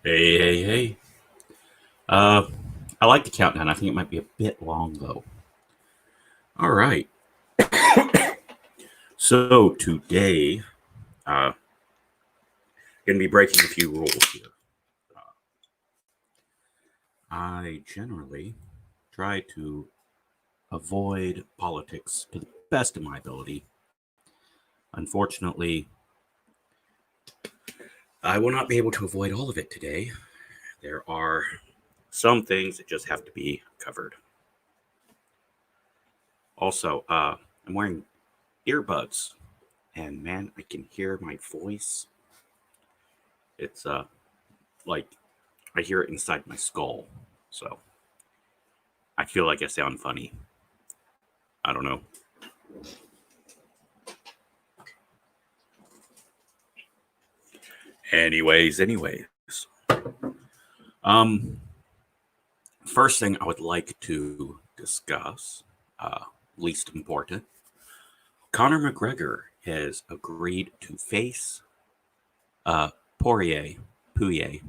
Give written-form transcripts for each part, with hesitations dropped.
Hey, hey, hey. Uh, I like the countdown. I think it might be a bit long, though. All right. So today, going to be breaking a few rules here. I generally try to avoid politics to the best of my ability. Unfortunately, I will not be able to avoid all of it today. There are some things that just have to be covered. Also, I'm wearing earbuds, and man, I can hear my voice. It's like I hear it inside my skull. So I feel like I sound funny. I don't know. Anyways. Um, First thing I would like to discuss, least important, Conor McGregor has agreed to face uh, Poirier, Pouye,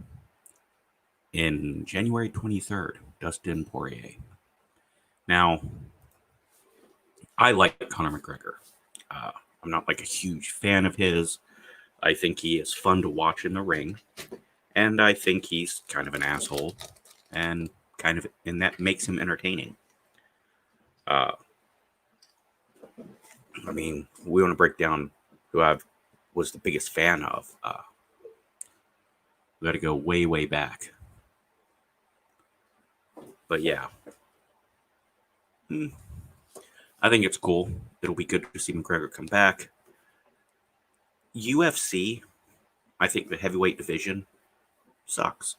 in January 23rd, Dustin Poirier. Now, I like Conor McGregor. Uh, I'm not like a huge fan of his. I think he is fun to watch in the ring, and I think he's kind of an asshole, and and that makes him entertaining. Uh, I mean, we want to break down who I was the biggest fan of. We got to go way back, but yeah, I think it's cool. It'll be good to see McGregor come back. UFC, I think the heavyweight division sucks.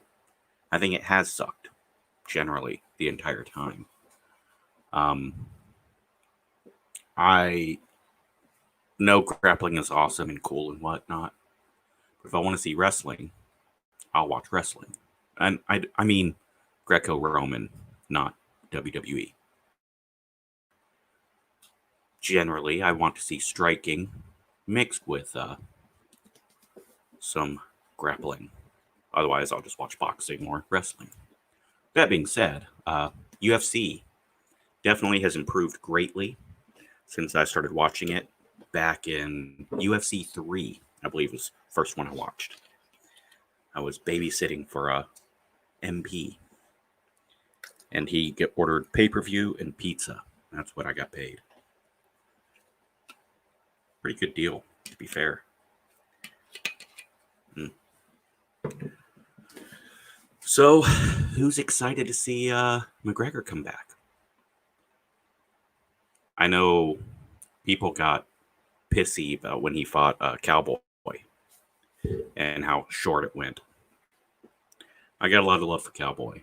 I think it has sucked generally the entire time. Um, I know grappling is awesome and cool and whatnot, but if I want to see wrestling, I'll watch wrestling. And I mean Greco-Roman, not WWE. Generally, I want to see striking mixed with some grappling. Otherwise, I'll just watch boxing or wrestling. That being said, UFC definitely has improved greatly since I started watching it back in UFC 3, I believe was the first one I watched. I was babysitting for a MP, and he get ordered pay-per-view and pizza. That's what I got paid. Pretty good deal, to be fair. Mm. So, who's excited to see McGregor come back? I know people got pissy about when he fought Cowboy and how short it went. I got a lot of love for Cowboy.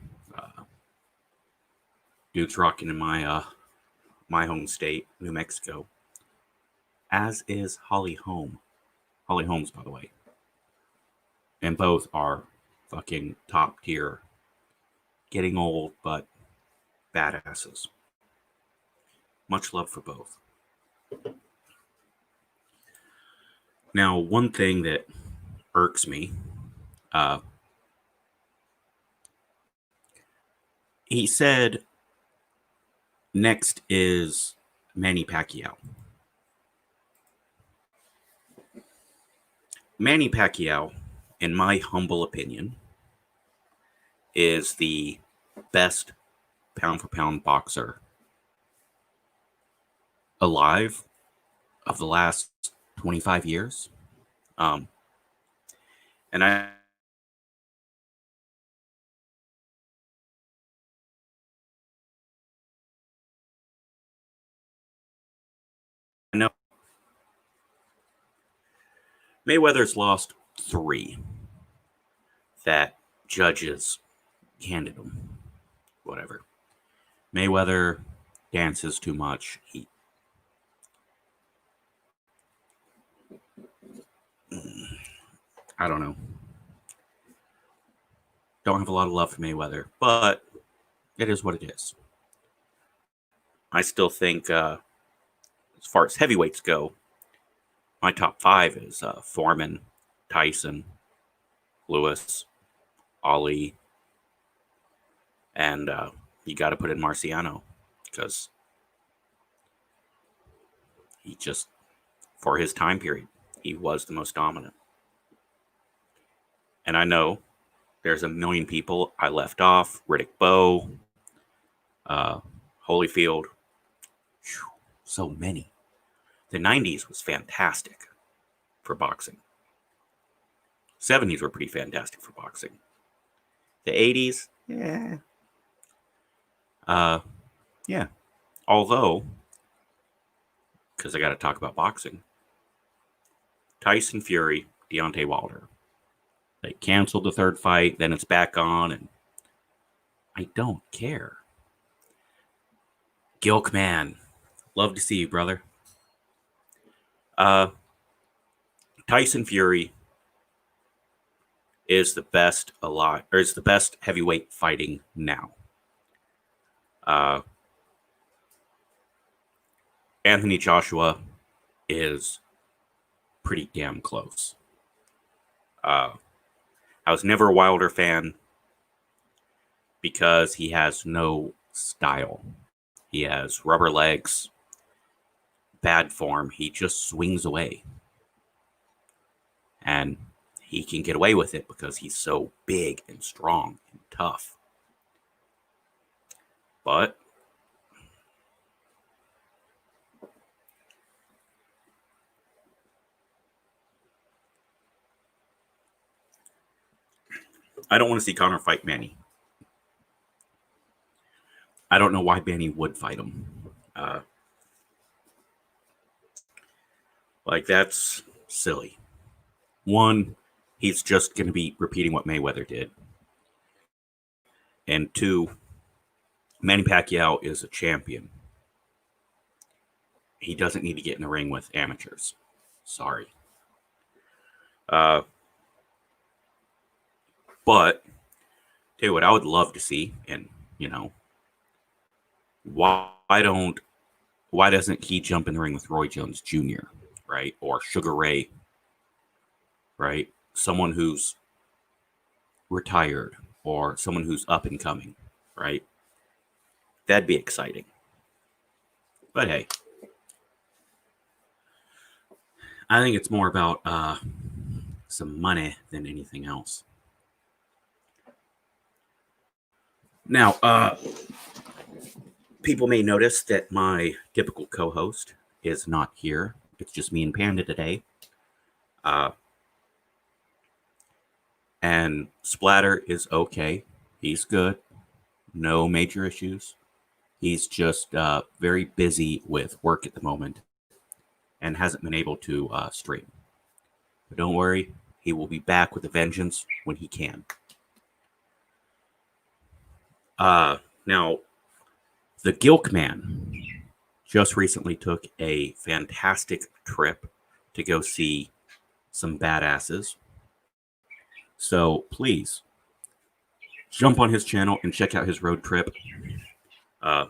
Dude's rocking in my home state, New Mexico, as is Holly Holm. Holly Holmes, by the way, and both are fucking top tier. Getting old, but badasses. Much love for both. Now, one thing that irks me, uh, he said next is Manny Pacquiao. Manny Pacquiao, in my humble opinion, is the best pound for pound boxer alive of the last 25 years. Um, and I know Mayweather's lost 3 that judges handed him. Whatever. Mayweather dances too much. I don't know. Don't have a lot of love for Mayweather, but it is what it is. I still think, as far as heavyweights go, my top 5 is Foreman, Tyson, Lewis, Ali, and you got to put in Marciano because he just, for his time period, he was the most dominant. And I know there's a million people I left off: Riddick Bowe, Holyfield. Whew, so many. The 90s was fantastic for boxing. 70s were pretty fantastic for boxing. The 80s, yeah. Yeah. Although, because I got to talk about boxing, Tyson Fury, Deontay Wilder. They canceled the third fight, then it's back on, and I don't care. Gilk, man, love to see you, brother. Tyson Fury is the best alive, or is the best heavyweight fighting now. Anthony Joshua is pretty damn close. I was never a Wilder fan because he has no style. He has rubber legs, bad form. He just swings away. And he can get away with it because he's so big and strong and tough. But I don't want to see Conor fight Manny. I don't know why Manny would fight him. That's silly. One, he's just going to be repeating what Mayweather did. And two, Manny Pacquiao is a champion. He doesn't need to get in the ring with amateurs. Sorry. But, tell you what I would love to see, and, why doesn't he jump in the ring with Roy Jones Jr., right? Or Sugar Ray, right? Someone who's retired or someone who's up and coming, right? That'd be exciting. But hey, I think it's more about some money than anything else. Now, people may notice that my typical co-host is not here. It's just me and Panda today. And Splatter is okay. He's good. No major issues. He's just very busy with work at the moment and hasn't been able to stream. But don't worry, he will be back with a vengeance when he can. Now, the Gilk Man just recently took a fantastic trip to go see some badasses. So please jump on his channel and check out his road trip. I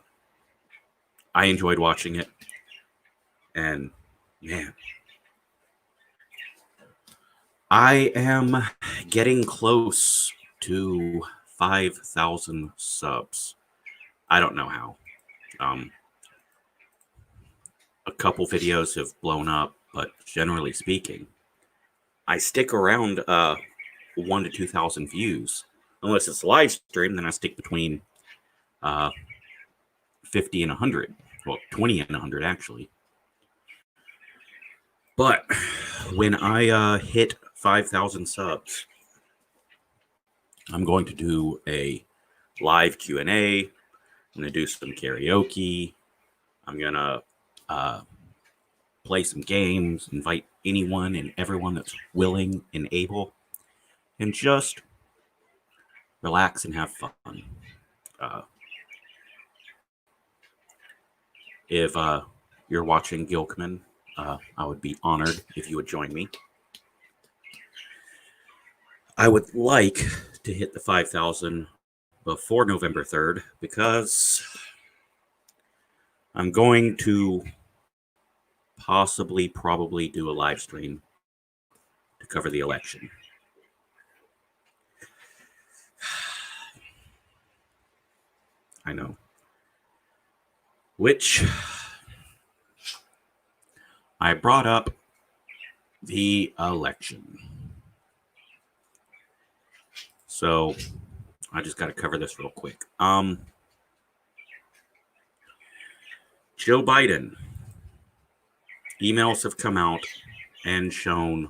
enjoyed watching it. And man, I am getting close to 5,000 subs. I don't know how. A couple videos have blown up, but generally speaking, I stick around 1,000 to 2,000 views. Unless it's a live stream, then I stick between 50 and 100. Well, 20 and 100 actually. But when I hit 5,000 subs, I'm going to do a live Q&A. I'm going to do some karaoke. I'm going to play some games, invite anyone and everyone that's willing and able, and just relax and have fun. If you're watching Gilkman, I would be honored if you would join me. I would like to hit the 5,000 before November 3rd because I'm going to probably do a live stream to cover the election. I know. Which I brought up the election. So I just got to cover this real quick. Joe Biden, emails have come out and shown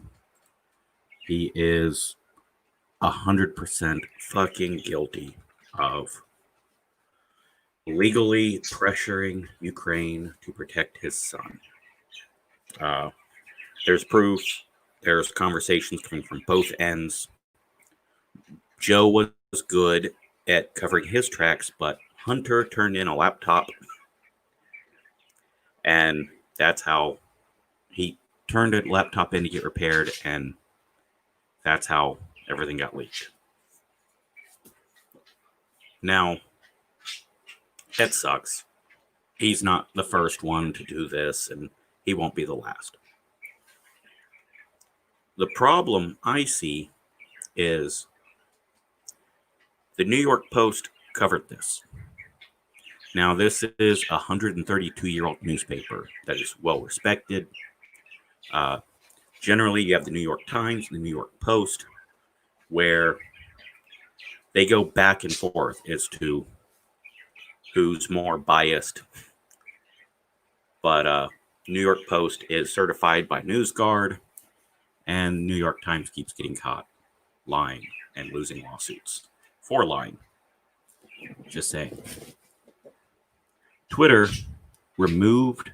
he is 100% fucking guilty of legally pressuring Ukraine to protect his son. There's proof. There's conversations coming from both ends. Joe was good at covering his tracks, but Hunter turned in a laptop, and that's how he turned a laptop in to get repaired, and that's how everything got leaked. Now, that sucks. He's not the first one to do this, and he won't be the last. The problem I see is the New York Post covered this. Now, this is a 132-year-old newspaper that is well respected. Generally, you have the New York Times and the New York Post, where they go back and forth as to who's more biased. But New York Post is certified by NewsGuard, and New York Times keeps getting caught lying and losing lawsuits for lying. Just saying. Twitter removed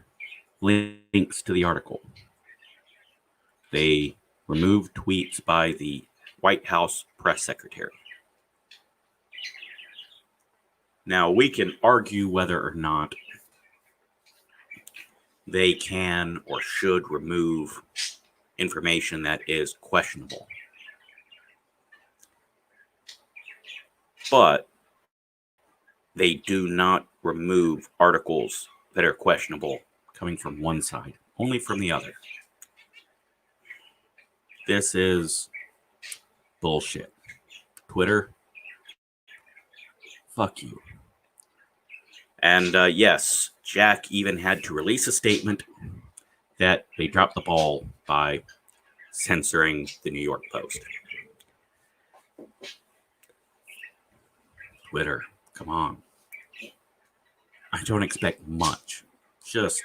links to the article. They removed tweets by the White House press secretary. Now, we can argue whether or not they can or should remove information that is questionable. But they do not remove articles that are questionable coming from one side, only from the other. This is bullshit. Twitter, fuck you. And yes, Jack even had to release a statement that they dropped the ball by censoring the New York Post. Twitter, come on. I don't expect much. Just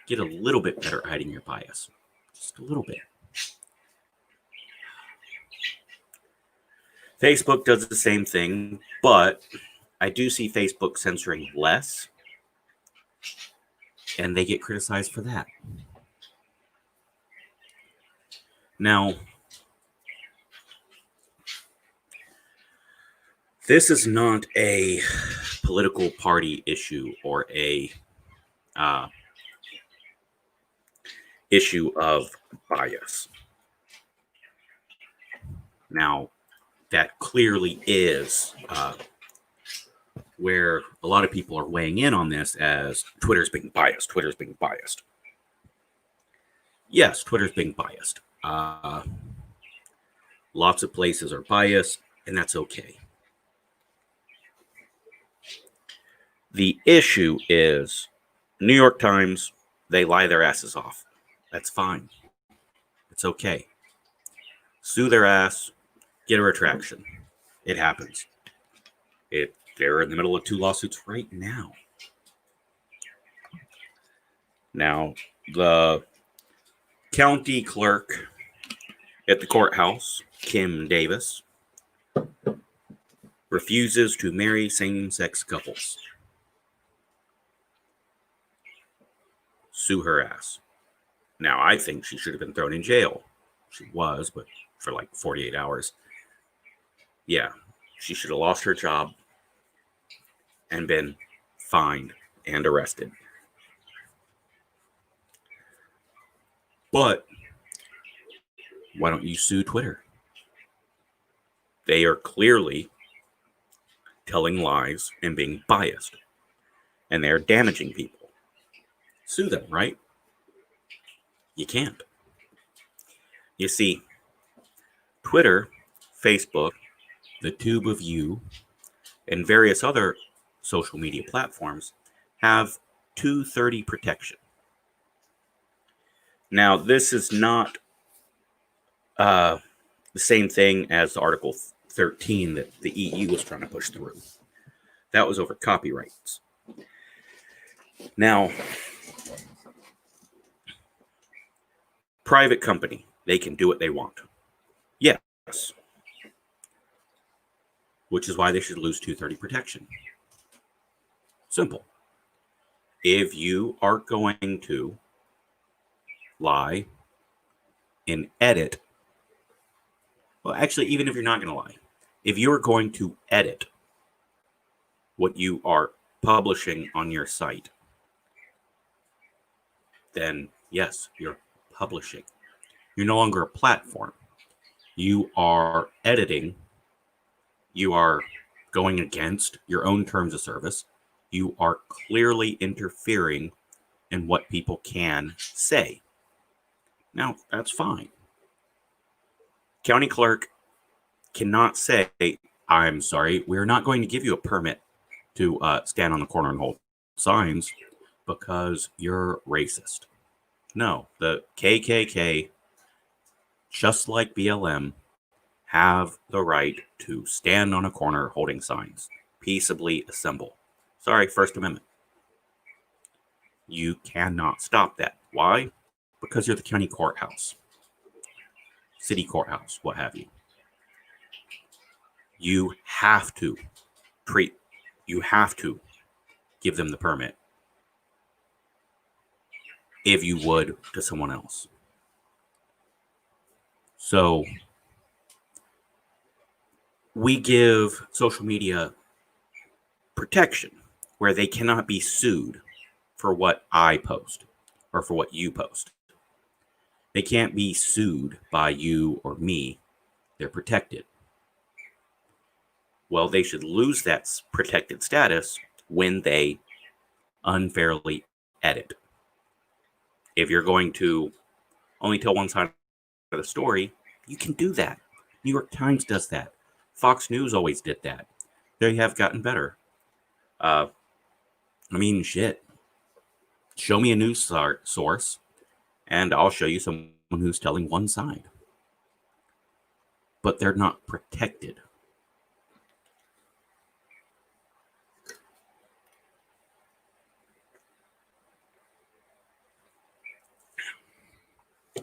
get a little bit better at hiding your bias. Just a little bit. Facebook does the same thing, but I do see Facebook censoring less, and they get criticized for that. Now, this is not a political party issue or a issue of bias. Now, that clearly is where a lot of people are weighing in on this as Twitter's being biased. Twitter's being biased. Yes, Twitter's being biased. Lots of places are biased, and that's okay. The issue is New York Times, they lie their asses off. That's fine. It's okay. Sue their ass, get a retraction. It happens. They're in the middle of 2 lawsuits right now. Now, the county clerk at the courthouse, Kim Davis, refuses to marry same-sex couples. Sue her ass. Now, I think she should have been thrown in jail. She was, but for like 48 hours. Yeah, she should have lost her job and been fined and arrested. But why don't you sue Twitter? They are clearly telling lies and being biased, and they're damaging people. Sue them, right? You can't. You see, Twitter, Facebook, the tube of you, and various other social media platforms have 230 protection. Now, this is not the same thing as Article 13 that the EU was trying to push through. That was over copyrights. Now, private company, they can do what they want. Yes. Which is why they should lose 230 protection. Simple. If you are going to lie and edit, well, actually, even if you're not going to lie, if you're going to edit what you are publishing on your site, then yes, you're publishing. You're no longer a platform. You are editing. You are going against your own terms of service. You are clearly interfering in what people can say. Now, that's fine. County clerk cannot say, I'm sorry, we're not going to give you a permit to stand on the corner and hold signs because you're racist. No, the KKK, just like BLM, have the right to stand on a corner holding signs, peaceably assemble. Sorry, First Amendment. You cannot stop that. Why? Because you're the county courthouse, city courthouse, what have you. You have to give them the permit if you would to someone else. So we give social media protection where they cannot be sued for what I post or for what you post. They can't be sued by you or me. They're protected. Well, they should lose that protected status when they unfairly edit. If you're going to only tell one side of the story, you can do that. New York Times does that. Fox News always did that. They have gotten better. Shit. Show me a news source, and I'll show you someone who's telling one side. But they're not protected.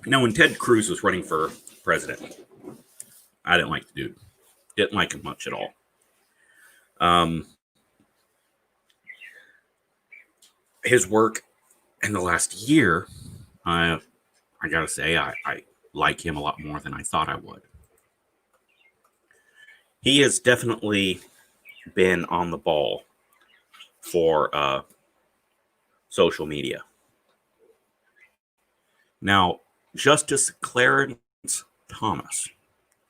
Now, when Ted Cruz was running for president, I didn't like the dude. Didn't like him much at all. His work in the last year, I gotta say, I like him a lot more than I thought I would. He has definitely been on the ball for social media. Now, Justice Clarence Thomas,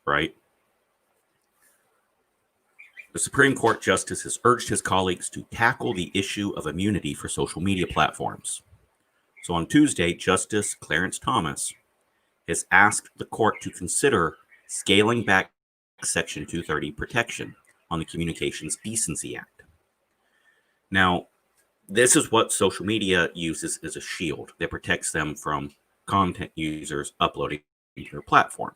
right? The Supreme Court Justice has urged his colleagues to tackle the issue of immunity for social media platforms. So on Tuesday, Justice Clarence Thomas has asked the court to consider scaling back Section 230 protection on the Communications Decency Act. Now, this is what social media uses as a shield that protects them from content users uploading to their platform.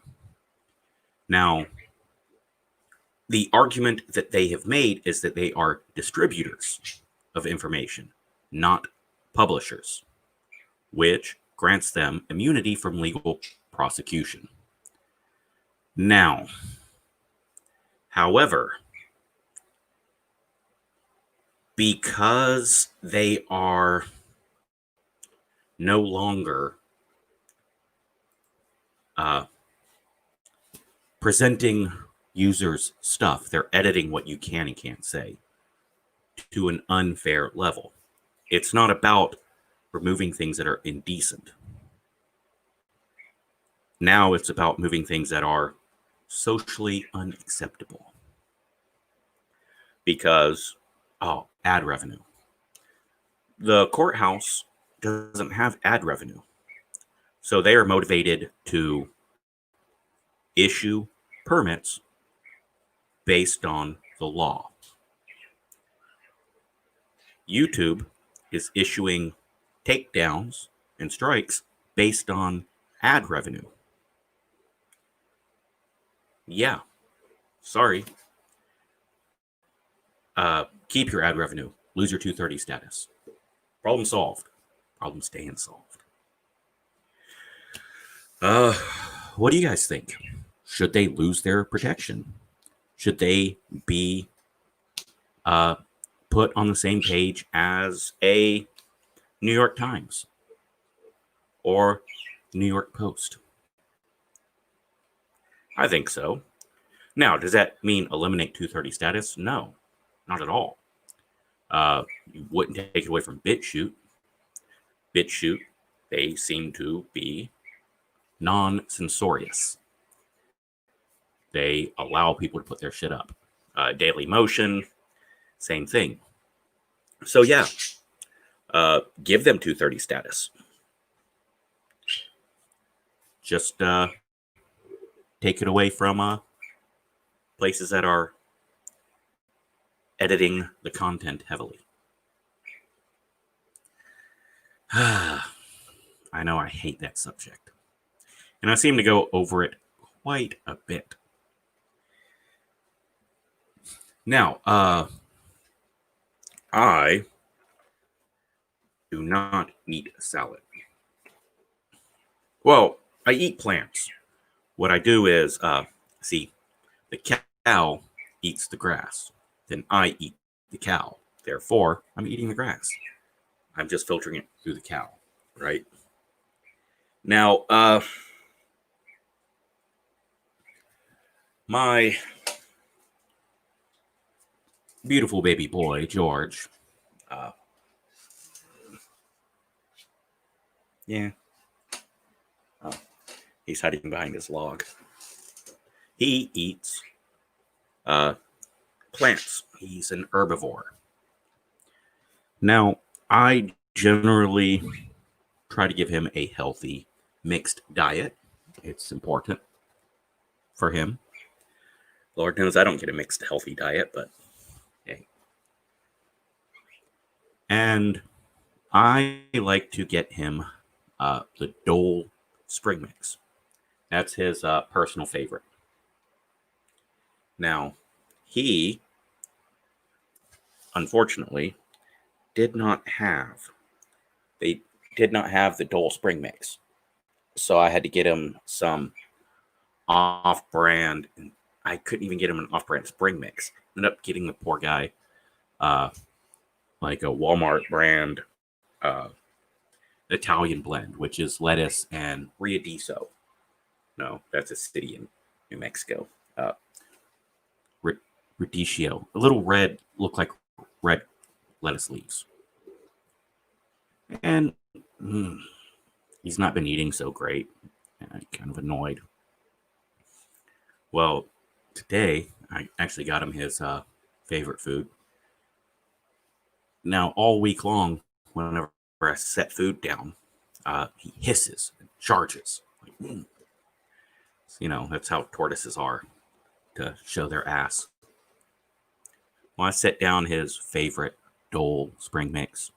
Now, the argument that they have made is that they are distributors of information, not publishers, which grants them immunity from legal prosecution. Now, however, because they are no longer presenting users stuff, they're editing what you can and can't say to an unfair level. It's not about removing things that are indecent. Now it's about moving things that are socially unacceptable. Because, ad revenue. The courthouse doesn't have ad revenue. So they are motivated to issue permits based on the law. YouTube is issuing takedowns and strikes based on ad revenue. Yeah, sorry. Keep your ad revenue. Lose your 230 status. Problem solved. Problem staying solved. What do you guys think? Should they lose their protection? Should they be put on the same page as a New York Times or New York Post? I think so. Now, does that mean eliminate 230 status? No, not at all. You wouldn't take it away from BitChute. BitChute, they seem to be non-censorious. They allow people to put their shit up. Daily Motion, same thing. So yeah, give them 230 status. Just take it away from places that are editing the content heavily. I know I hate that subject. And I seem to go over it quite a bit. Now, I do not eat salad. Well, I eat plants. What I do is, see, the cow eats the grass. Then I eat the cow. Therefore, I'm eating the grass. I'm just filtering it through the cow, right? Now, my beautiful baby boy, George, yeah, he's hiding behind his log. He eats plants. He's an herbivore. Now, I generally try to give him a healthy mixed diet. It's important for him. Lord knows I don't get a mixed healthy diet, but hey. And I like to get him the Dole Spring Mix. That's his personal favorite. Now, he, unfortunately, they did not have the Dole Spring Mix. So I had to get him some off-brand, and I couldn't even get him an off-brand Spring Mix. Ended up getting the poor guy like a Walmart brand Italian blend, which is lettuce and Riadiso. No, that's a city in New Mexico. Radicchio. A little red, look like red lettuce leaves. And he's not been eating so great. I'm kind of annoyed. Well, today I actually got him his favorite food. Now, all week long, whenever I set food down, he hisses and charges. Like, you know, that's how tortoises are, to show their ass. Well, I set down his favorite Dole Spring Mix.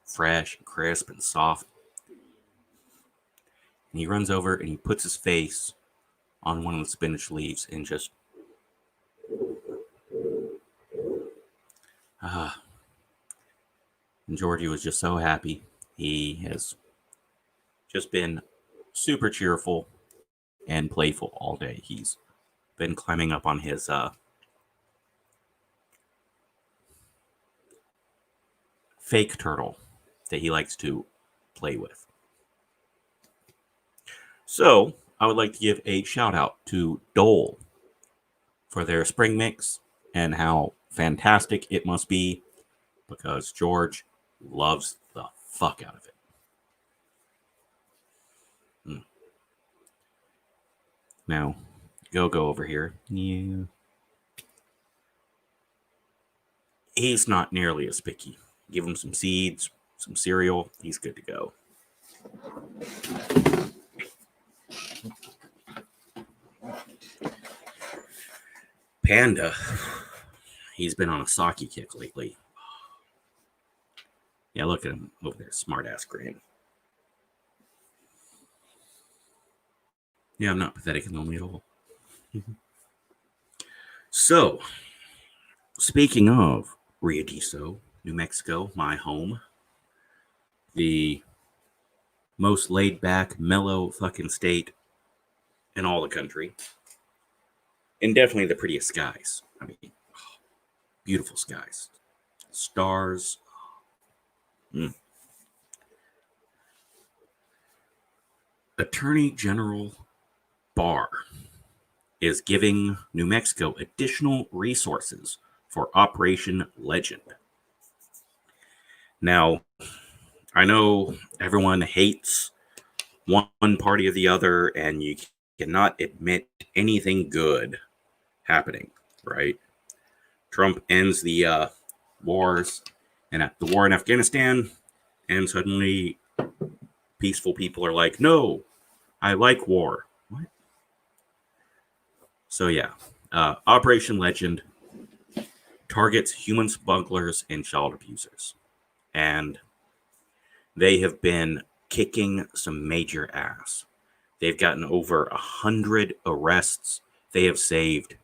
Fresh, and crisp, and soft. And he runs over and he puts his face on one of the spinach leaves and just... and Georgie was just so happy. He has just been super cheerful and playful all day. He's been climbing up on his fake turtle that he likes to play with. So, I would like to give a shout out to Dole for their spring mix and how fantastic it must be, because George loves the fuck out of it. Now, go over here. Yeah. He's not nearly as picky. Give him some seeds, some cereal, he's good to go. Panda, he's been on a sake kick lately. Yeah, look at him over there, smart ass grin. Yeah, I'm not pathetic and lonely at all. So, speaking of Riadiso, New Mexico, my home, the most laid back, mellow fucking state in all the country, and definitely the prettiest skies. I mean, beautiful skies, stars. Mm. Attorney General Barr is giving New Mexico additional resources for Operation Legend. Now, I know everyone hates one party or the other, and you cannot admit anything good happening, right? Trump ends the wars and the war in Afghanistan, and suddenly peaceful people are like, no, I like war. What? So yeah, Operation Legend targets human smugglers and child abusers, and they have been kicking some major ass. They've gotten over 100 arrests. They have saved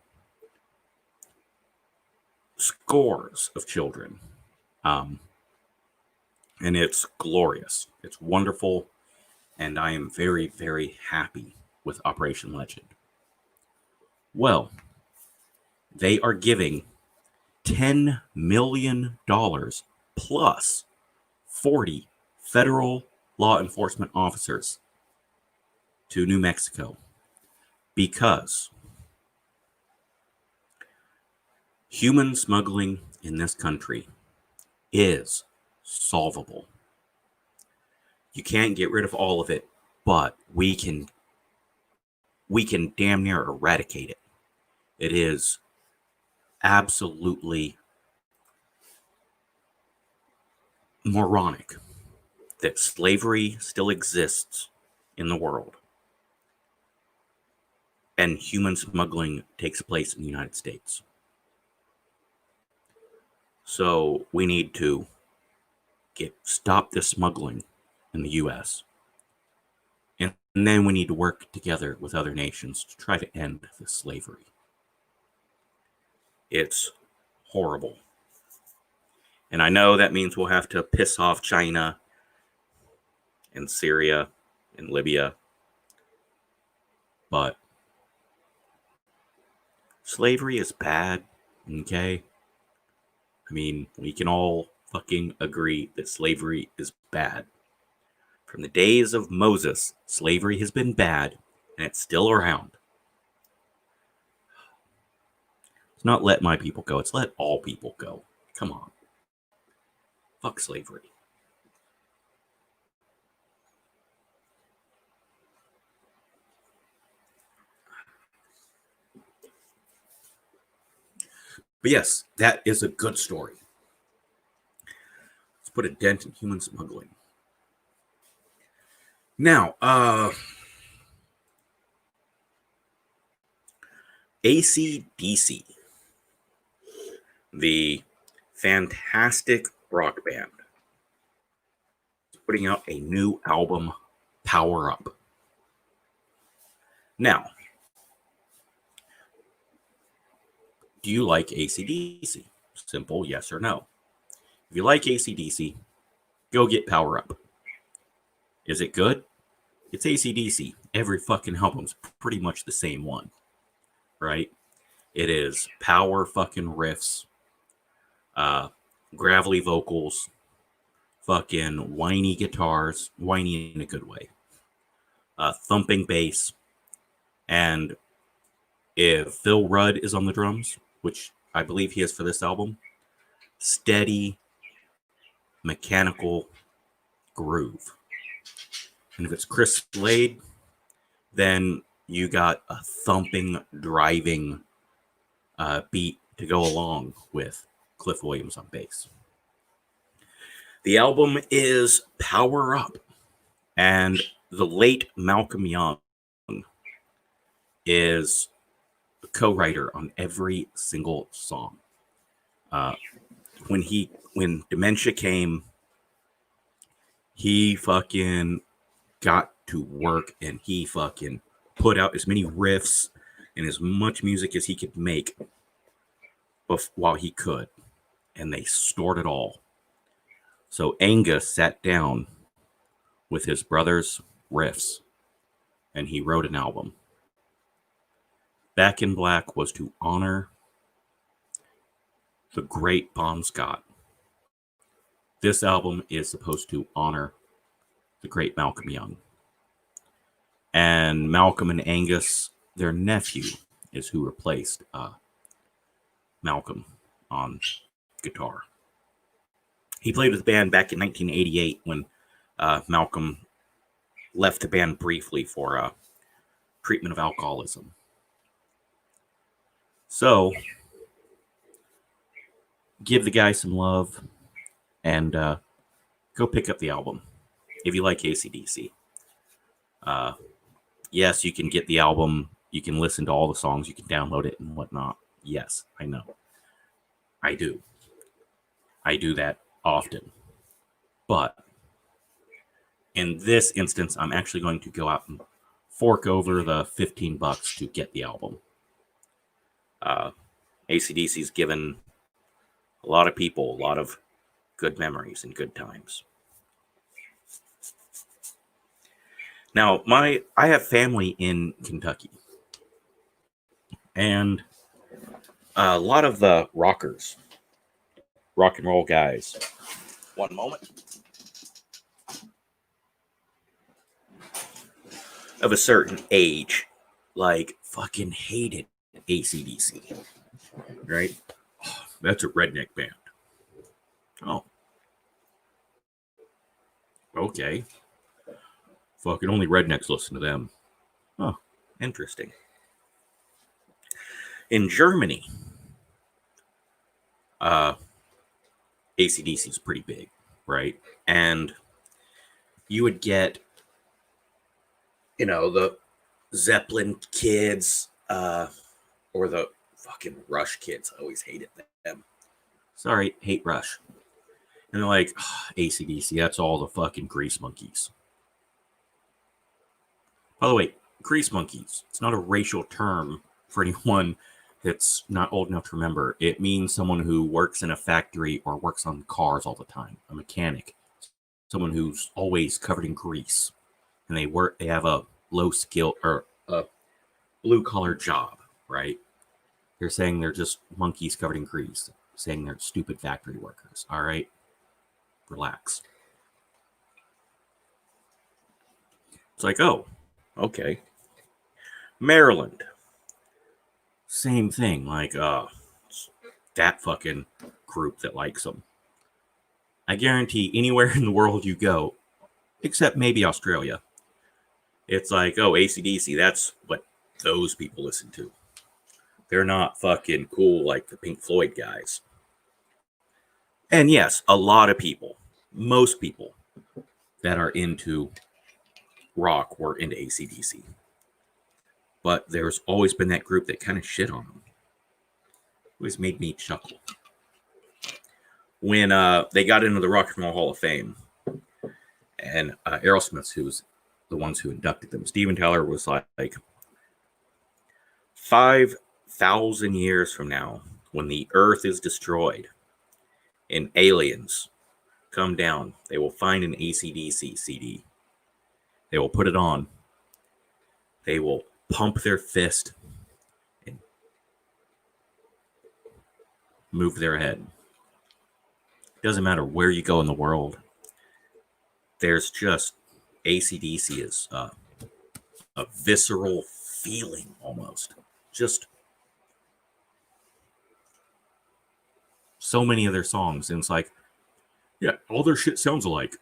scores of children. Um, and it's glorious. It's wonderful. And I am very, very happy with Operation Legend. Well, they are giving $10 million plus 40 federal law enforcement officers to New Mexico because human smuggling in this country is solvable. You can't get rid of all of it, but we can damn near eradicate it. It is absolutely moronic that slavery still exists in the world and human smuggling takes place in the United States. So we need to stop the smuggling in the U.S. And then we need to work together with other nations to try to end this slavery. It's horrible. And I know that means we'll have to piss off China and Syria and Libya. But slavery is bad, okay? I mean, we can all fucking agree that slavery is bad. From the days of Moses, slavery has been bad, and it's still around. It's not let my people go, it's let all people go. Come on. Fuck slavery. But yes, that is a good story. Let's put a dent in human smuggling. Now, AC/DC, the fantastic rock band, is putting out a new album, Power Up. Now, do you like AC/DC? Simple yes or no. If you like AC/DC, go get Power Up. Is it good? It's AC/DC. Every fucking album's pretty much the same one, right? It is power fucking riffs, gravelly vocals, fucking whiny guitars, whiny in a good way, thumping bass, and if Phil Rudd is on the drums, which I believe he is for this album, steady, mechanical groove. And if it's Chris Slade, then you got a thumping, driving beat to go along with Cliff Williams on bass. The album is Power Up, and the late Malcolm Young is a co-writer on every single song. When dementia came, he fucking got to work and he fucking put out as many riffs and as much music as he could make while he could. And they stored it all. So Angus sat down with his brother's riffs and he wrote an album. Back in Black was to honor the great Bon Scott. This album is supposed to honor the great Malcolm Young. And Malcolm and Angus, their nephew, is who replaced Malcolm on guitar. He played with the band back in 1988 when Malcolm left the band briefly for treatment of alcoholism. So, give the guy some love and go pick up the album if you like AC/DC. Yes, you can get the album. You can listen to all the songs. You can download it and whatnot. Yes, I know. I do. I do that often. But in this instance, I'm actually going to go out and fork over the $15 to get the album. AC/DC's given a lot of people a lot of good memories and good times. Now, I have family in Kentucky. And a lot of the rockers, rock and roll guys. One moment. Of a certain age, like, fucking hated AC/DC. Right? Oh, that's a redneck band. Oh. Okay. Fucking only rednecks listen to them. Oh, interesting. In Germany, AC/DC is pretty big, right? And you would get, the Zeppelin kids, or the fucking Rush kids. I always hated them. Sorry, hate Rush. And they're like, AC/DC, that's all the fucking grease monkeys. By the way, grease monkeys, it's not a racial term for anyone that's not old enough to remember. It means someone who works in a factory or works on cars all the time, a mechanic, someone who's always covered in grease, and they have a low skill or a blue collar job, right? They're saying they're just monkeys covered in grease, saying they're stupid factory workers. All right, relax. It's like, oh, okay. Maryland. Same thing, like, that fucking group that likes them. I guarantee anywhere in the world you go, except maybe Australia, it's like, oh, AC/DC, that's what those people listen to. They're not fucking cool like the Pink Floyd guys. And yes, a lot of people, most people that are into rock were into AC/DC. But there's always been that group that kind of shit on them. Always made me chuckle. When they got into the Rock and Roll Hall of Fame, and Aerosmith, who's the ones who inducted them, Steven Tyler was like 5,000 years from now, when the Earth is destroyed and aliens come down, they will find an AC/DC CD. They will put it on. They will pump their fist and move their head. Doesn't matter where you go in the world. There's just AC/DC is a visceral feeling almost. Just so many of their songs, and it's like, yeah, all their shit sounds alike.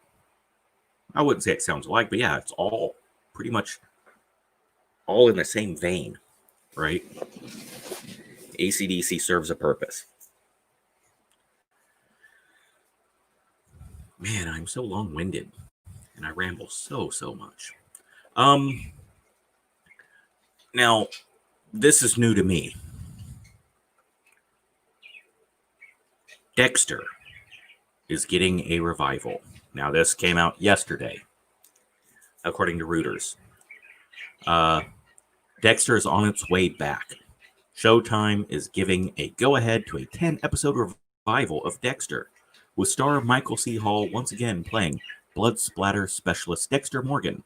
I wouldn't say it sounds alike, but yeah, it's all pretty much all in the same vein, right? AC/DC serves a purpose. Man, I'm so long-winded, and I ramble so much. Now, this is new to me. Dexter is getting a revival. Now, this came out yesterday, according to Reuters. Dexter is on its way back. Showtime is giving a go-ahead to a 10-episode revival of Dexter, with star Michael C. Hall once again playing blood splatter specialist Dexter Morgan,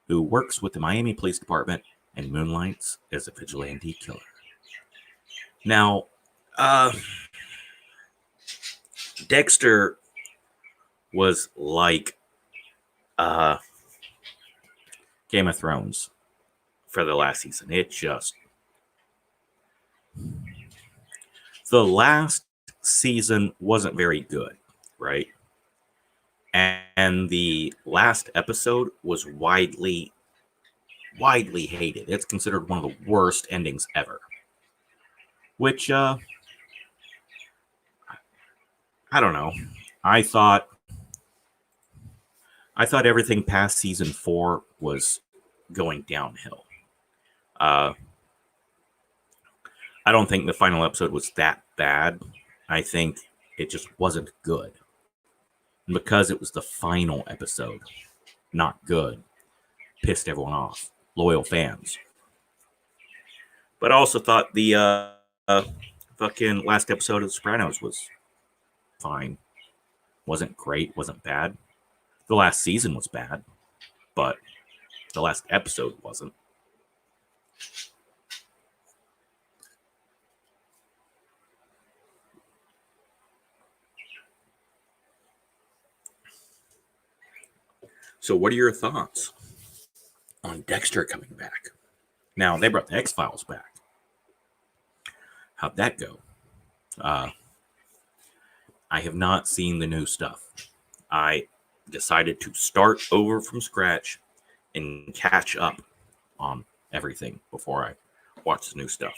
who works with the Miami Police Department and moonlights as a vigilante killer. Now, Dexter was like Game of Thrones for the last season. The last season wasn't very good, right? And the last episode was widely hated. It's considered one of the worst endings ever. Which, I don't know. I thought everything past season 4 was going downhill. I don't think the final episode was that bad. I think it just wasn't good. And because it was the final episode, not good, pissed everyone off, loyal fans. But I also thought the fucking last episode of The Sopranos was fine. Wasn't great, wasn't bad. The last season was bad, but the last episode wasn't. So what are your thoughts on Dexter coming back? Now, they brought the X-Files back. How'd that go? I have not seen the new stuff. I decided to start over from scratch and catch up on everything before I watch the new stuff.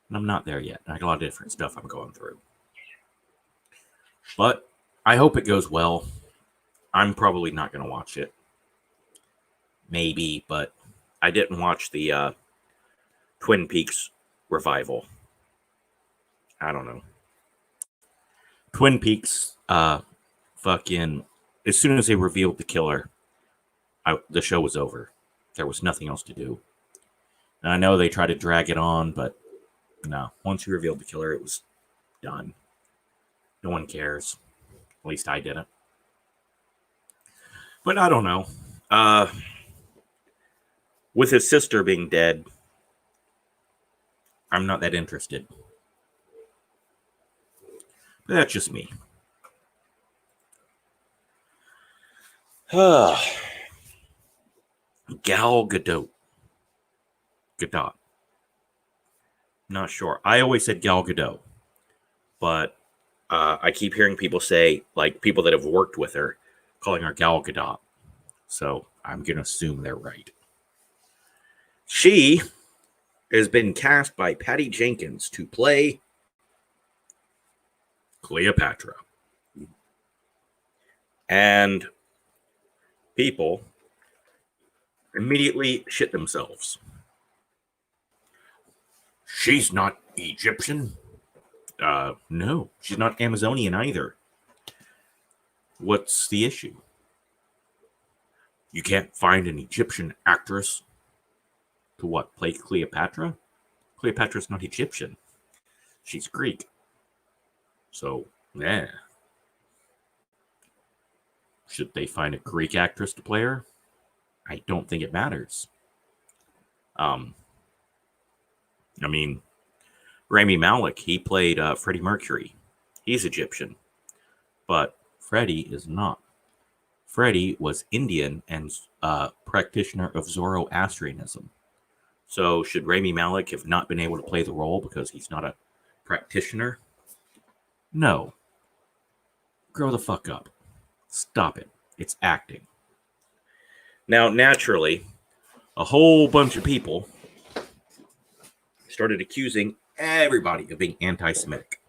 And I'm not there yet. I got a lot of different stuff I'm going through. But I hope it goes well. I'm probably not going to watch it. Maybe, but I didn't watch the Twin Peaks revival. I don't know. Twin Peaks, fucking, as soon as they revealed the killer, the show was over. There was nothing else to do. And I know they tried to drag it on, but no. Once you revealed the killer, it was done. No one cares. At least I didn't. But I don't know. With his sister being dead, I'm not that interested. But that's just me. Gal Gadot. Not sure. I always said Gal Gadot. But I keep hearing people say, like people that have worked with her, calling her Gal Gadot. So I'm going to assume they're right. She has been cast by Patty Jenkins to play Cleopatra. And people immediately shit themselves. She's not Egyptian. No, she's not Amazonian either. What's the issue? You can't find an Egyptian actress to what? Play Cleopatra? Cleopatra's not Egyptian. She's Greek. So, yeah. Should they find a Greek actress to play her? I don't think it matters. I mean, Rami Malek, he played Freddie Mercury. He's Egyptian. But Freddie is not. Freddie was Indian and practitioner of Zoroastrianism. So should Rami Malek have not been able to play the role because he's not a practitioner? No. Grow the fuck up. Stop it. It's acting. Now, naturally, a whole bunch of people started accusing everybody of being anti-Semitic.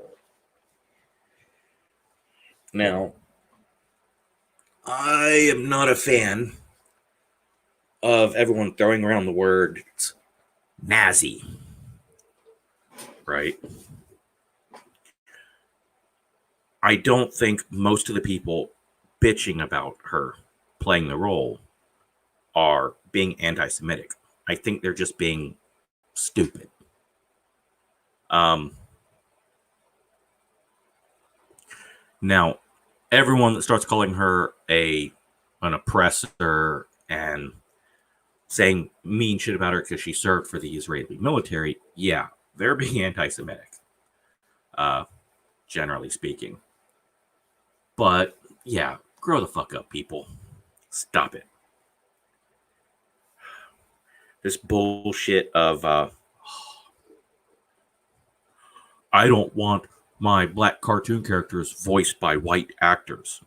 Now, I am not a fan of everyone throwing around the words Nazi. Right? I don't think most of the people bitching about her playing the role are being anti-Semitic. I think they're just being stupid. Now, everyone that starts calling her an oppressor and saying mean shit about her because she served for the Israeli military, yeah, they're being anti-Semitic, generally speaking. But yeah, grow the fuck up, people. Stop it. This bullshit of I don't want my black cartoon characters voiced by white actors.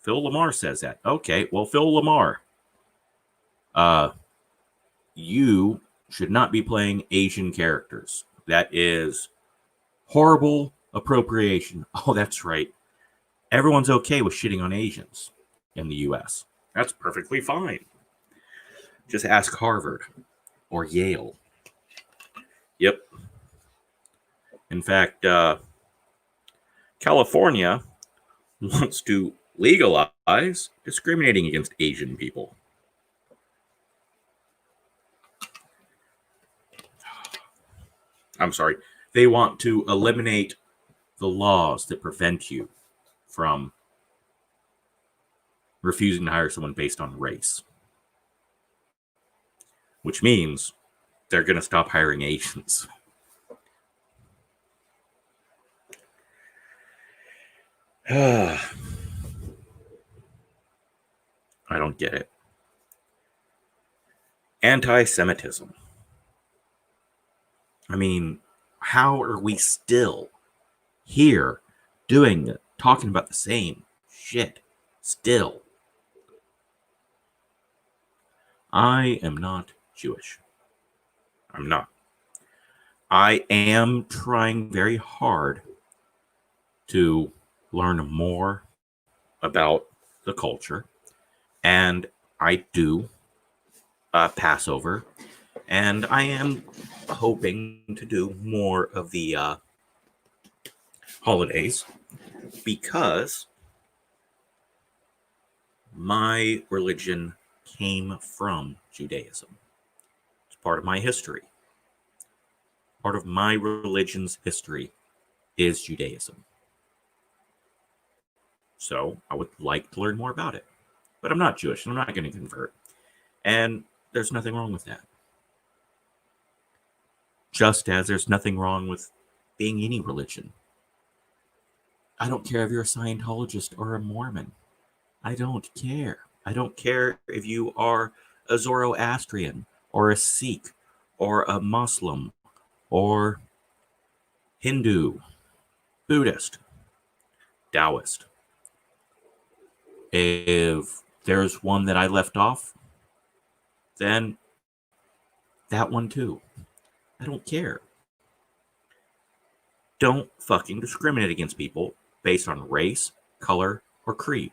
Phil Lamar says that. Okay, well, Phil Lamar, you should not be playing Asian characters. That is horrible appropriation. Oh, that's right. Everyone's okay with shitting on Asians in the U.S. That's perfectly fine. Just ask Harvard or Yale. Yep. In fact, California wants to legalize discriminating against Asian people. I'm sorry. They want to eliminate the laws that prevent you from refusing to hire someone based on race. Which means they're going to stop hiring Asians. I don't get it. Anti-Semitism. I mean, how are we still here talking about the same shit still? I am not Jewish. I'm not. I am trying very hard to learn more about the culture, and I do Passover, and I am hoping to do more of the holidays because my religion came from Judaism. It's part of my history. Part of my religion's history is Judaism. So I would like to learn more about it. But I'm not Jewish, and I'm not going to convert. And there's nothing wrong with that. Just as there's nothing wrong with being any religion. I don't care if you're a Scientologist or a Mormon. I don't care. I don't care if you are a Zoroastrian or a Sikh or a Muslim or Hindu, Buddhist, Taoist. If there's one that I left off, then that one too. I don't care. Don't fucking discriminate against people based on race, color, or creed.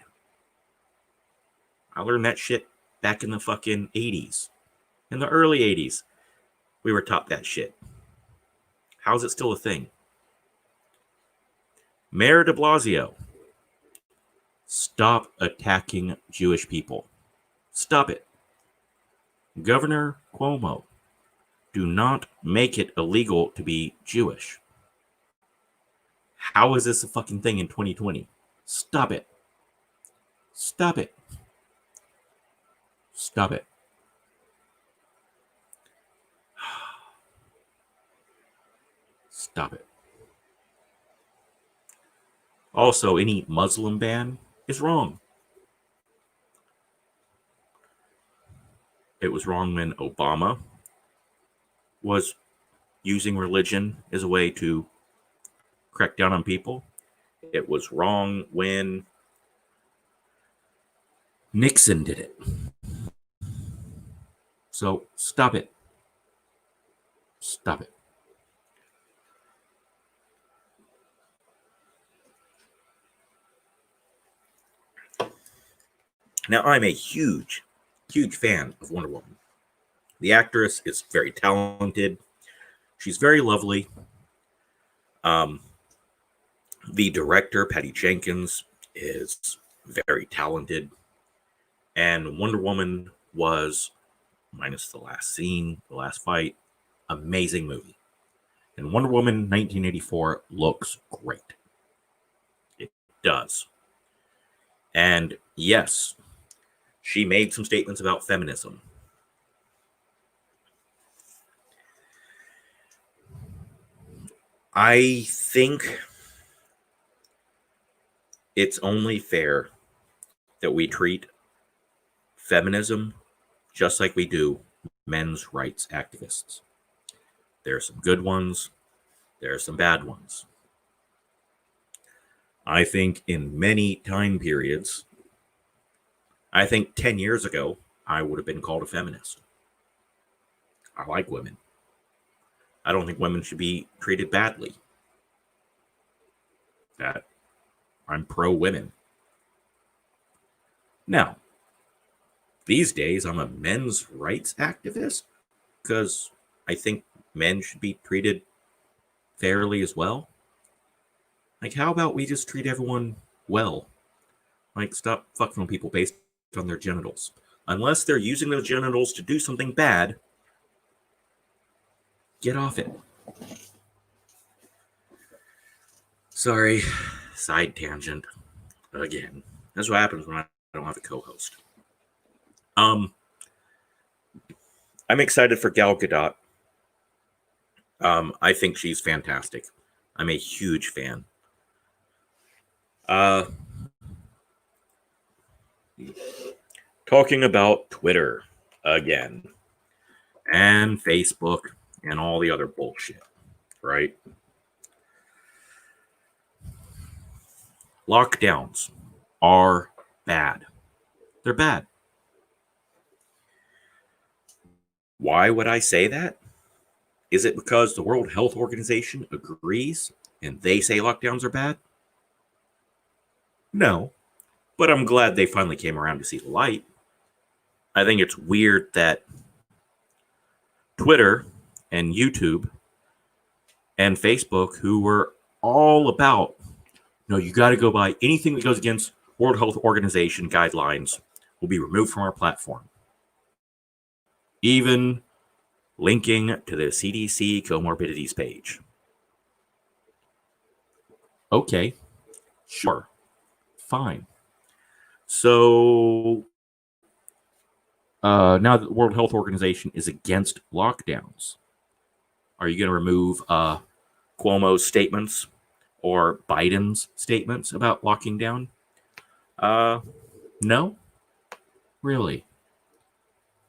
I learned that shit back in the fucking 80s. In the early 80s, we were taught that shit. How is it still a thing? Mayor de Blasio, stop attacking Jewish people. Stop it. Governor Cuomo, do not make it illegal to be Jewish. How is this a fucking thing in 2020? Stop it. Stop it. Stop it. Stop it. Also, any Muslim ban is wrong. It was wrong when Obama was using religion as a way to crack down on people. It was wrong when Nixon did it. So stop it. Stop it. Now, I'm a huge fan of Wonder Woman. The actress is very talented. She's very lovely. The director, Patty Jenkins, is very talented. And Wonder Woman was, minus the last scene, the last fight, amazing movie. And Wonder Woman 1984 looks great. It does. And yes, she made some statements about feminism. I think it's only fair that we treat feminism just like we do men's rights activists. There are some good ones, there are some bad ones. I think in many time periods, I think 10 years ago, I would have been called a feminist. I like women. I don't think women should be treated badly. That I'm pro women. Now, these days, I'm a men's rights activist because I think men should be treated fairly as well. Like, how about we just treat everyone well? Like, stop fucking with people based on their genitals. Unless they're using those genitals to do something bad, get off it. Sorry, side tangent. Again, that's what happens when I don't have a co-host. I'm excited for Gal Gadot. I think she's fantastic. I'm a huge fan. Talking about Twitter again, and Facebook, and all the other bullshit, right? Lockdowns are bad. They're bad. Why would I say that? Is it because the World Health Organization agrees and they say lockdowns are bad? No, but I'm glad they finally came around to see the light. I think it's weird that Twitter and YouTube and Facebook, who were all about, no, you got to go by anything that goes against World Health Organization guidelines will be removed from our platform. Even linking to the CDC comorbidities page. Okay, sure, fine. So now that the World Health Organization is against lockdowns, are you going to remove Cuomo's statements or Biden's statements about locking down? No? Really?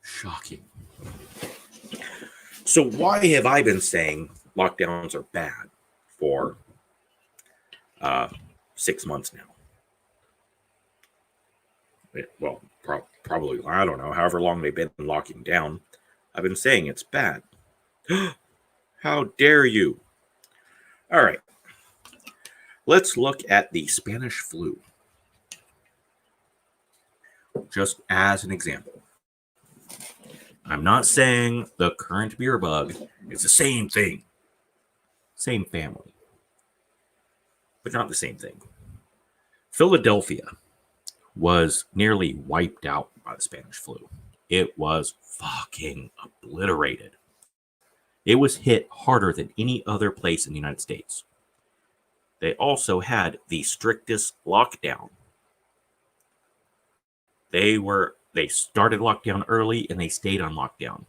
Shocking. So why have I been saying lockdowns are bad for 6 months now? Well, probably, I don't know, however long they've been locking down. I've been saying it's bad. How dare you? All right. Let's look at the Spanish flu. Just as an example. I'm not saying the current beer bug is the same thing. Same family. But not the same thing. Philadelphia was nearly wiped out by the Spanish flu. It was fucking obliterated. It was hit harder than any other place in the United States. They also had the strictest lockdown. They started lockdown early and they stayed on lockdown.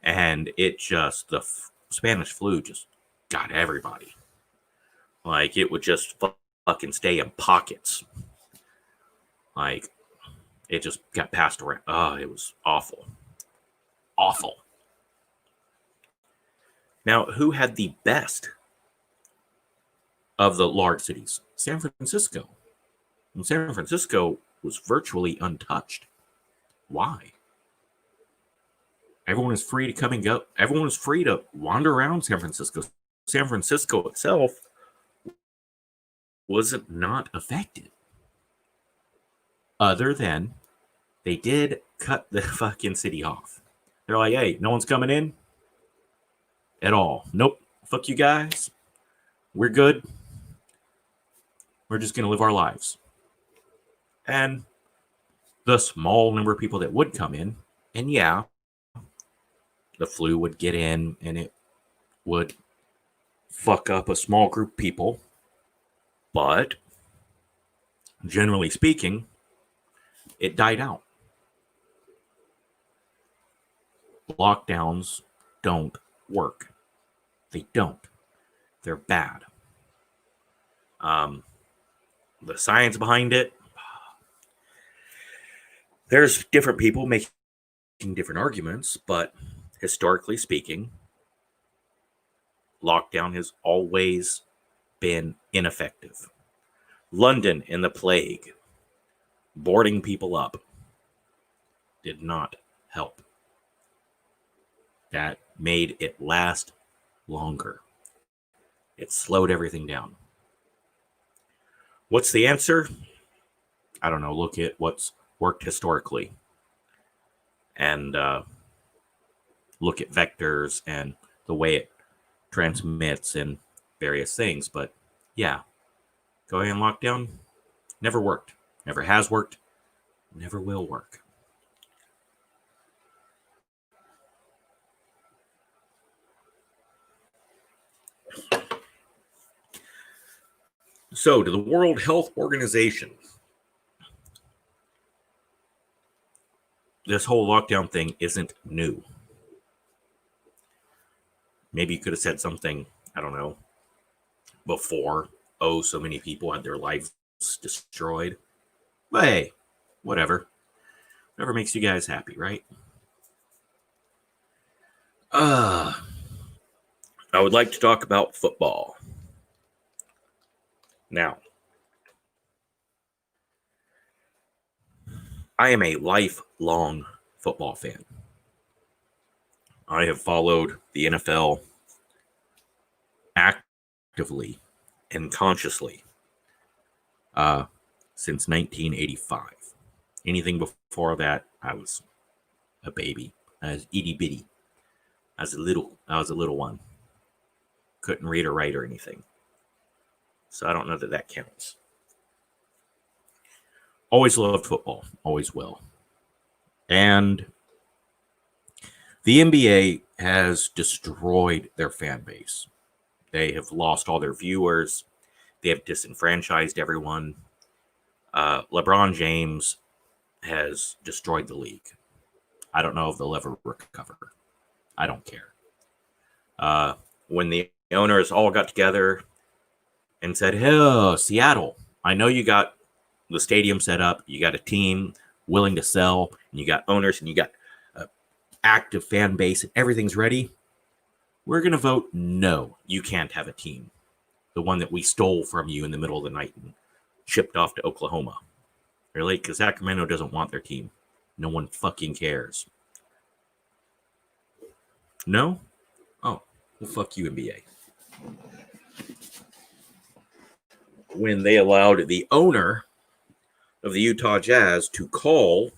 And it just, the Spanish flu just got everybody. Like, it would just fucking stay in pockets. Like, it just got passed around. Oh, it was awful. Awful. Now, who had the best of the large cities? San Francisco. And San Francisco was virtually untouched. Why? Everyone is free to come and go. Everyone is free to wander around San Francisco. San Francisco itself was not affected. Other than they did cut the fucking city off. They're like, hey, no one's coming in at all. Nope. Fuck you guys. We're good. We're just going to live our lives. And the small number of people that would come in, and yeah, the flu would get in and it would fuck up a small group of people. But generally speaking, it died out. Lockdowns don't work. They don't. They're bad. The science behind it, there's different people making different arguments, but historically speaking, lockdown has always been ineffective. London in the plague, boarding people up, did not help. That made it last longer. It slowed everything down. What's the answer? I don't know. Look at what's worked historically. And look at vectors and the way it transmits and various things. But yeah, going on lockdown never worked. Never has worked. Never will work. So, to the World Health Organization, this whole lockdown thing isn't new. Maybe you could have said something, I don't know, before. Oh, so many people had their lives destroyed. But hey, whatever. Whatever makes you guys happy, right? I would like to talk about football. Now, I am a lifelong football fan. I have followed the NFL actively and consciously since 1985. Anything before that, I was a baby. I was itty bitty. I was a little one. Couldn't read or write or anything. So I don't know that counts. Always loved football. Always will. And the NBA has destroyed their fan base. They have lost all their viewers. They have disenfranchised everyone. LeBron James has destroyed the league. I don't know if they'll ever recover. I don't care. When the owners all got together and said, hey, Seattle, I know you got the stadium set up. You got a team willing to sell. And you got owners and you got an active fan base and everything's ready. We're going to vote no, you can't have a team. The one that we stole from you in the middle of the night and shipped off to Oklahoma. Really? Because Sacramento doesn't want their team. No one fucking cares. No? Oh, well, fuck you, NBA. When they allowed the owner of the Utah Jazz to call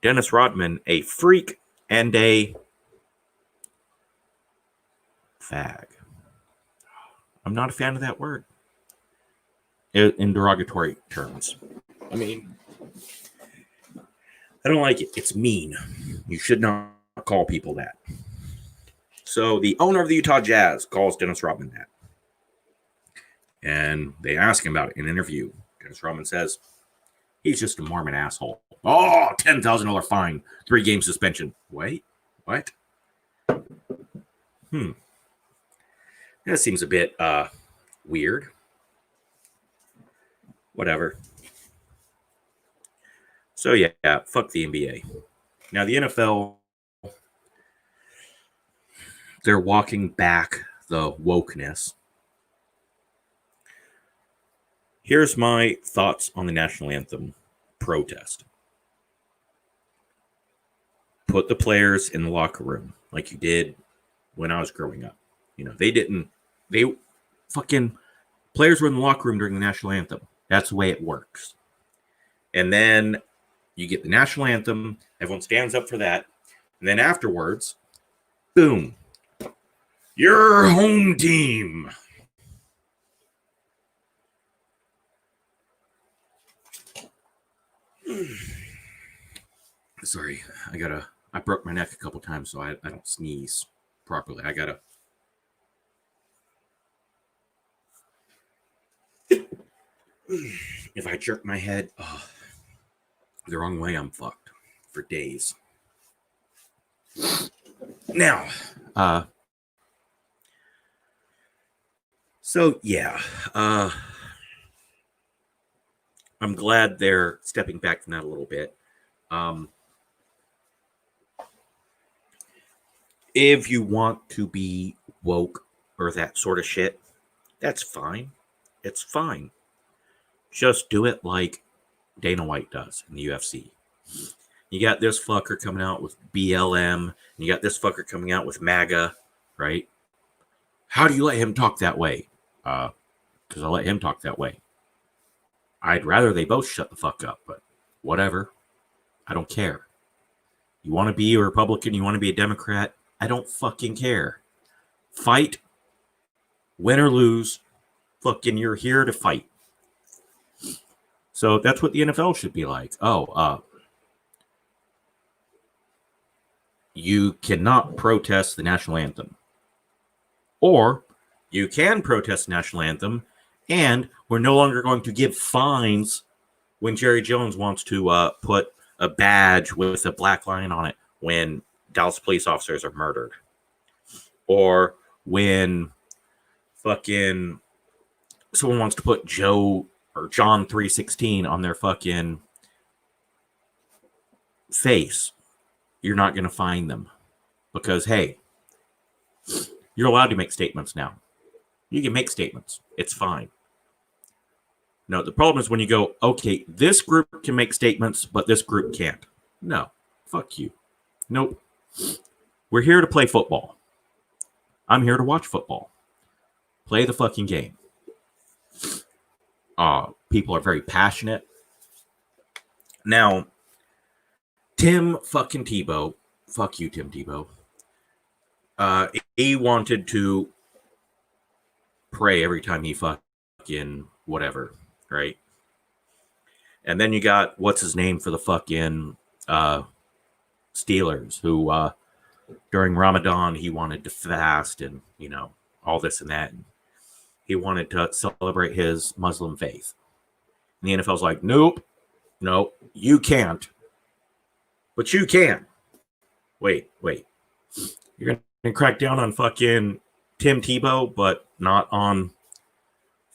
Dennis Rodman a freak and a fag. I'm not a fan of that word in derogatory terms. I mean, I don't like it. It's mean. You should not call people that. So the owner of the Utah Jazz calls Dennis Rodman that. And they ask him about it in an interview. Dennis Rodman says, he's just a Mormon asshole. Oh, $10,000 fine, 3-game suspension. Wait, what? That seems a bit weird. Whatever. So yeah, fuck the NBA. Now the NFL, they're walking back the wokeness. Here's my thoughts on the national anthem protest. Put the players in the locker room like you did when I was growing up. You know, players were in the locker room during the national anthem. That's the way it works. And then you get the national anthem, everyone stands up for that, and then afterwards, boom, your home team. Sorry, I broke my neck a couple times, so I don't sneeze properly. If I jerk my head the wrong way, I'm fucked for days. Now, so yeah, I'm glad they're stepping back from that a little bit. If you want to be woke or that sort of shit, that's fine. It's fine. Just do it like Dana White does in the UFC. You got this fucker coming out with BLM, and you got this fucker coming out with MAGA, right? How do you let him talk that way? Because I let him talk that way. I'd rather they both shut the fuck up, but whatever. I don't care. You want to be a Republican, you want to be a Democrat, I don't fucking care. Fight, win or lose, fucking you're here to fight. So that's what the NFL should be like. You cannot protest the national anthem. Or you can protest the national anthem, and we're no longer going to give fines when Jerry Jones wants to put a badge with a black line on it when Dallas police officers are murdered. Or when fucking someone wants to put Joe or John 3:16 on their fucking face. You're not going to find them. Because, hey, you're allowed to make statements now. You can make statements. It's fine. No, the problem is when you go, okay, this group can make statements, but this group can't. No, fuck you. Nope. We're here to play football. I'm here to watch football. Play the fucking game. People are very passionate. Now, Tim fucking Tebow, fuck you, Tim Tebow. He wanted to pray every time he fucking whatever, right? And then you got what's his name for the fucking Steelers, who during Ramadan he wanted to fast and all this and that. And he wanted to celebrate his Muslim faith. And the NFL's like, nope, no, you can't. But you can. Wait. You're going to crack down on fucking Tim Tebow, but not on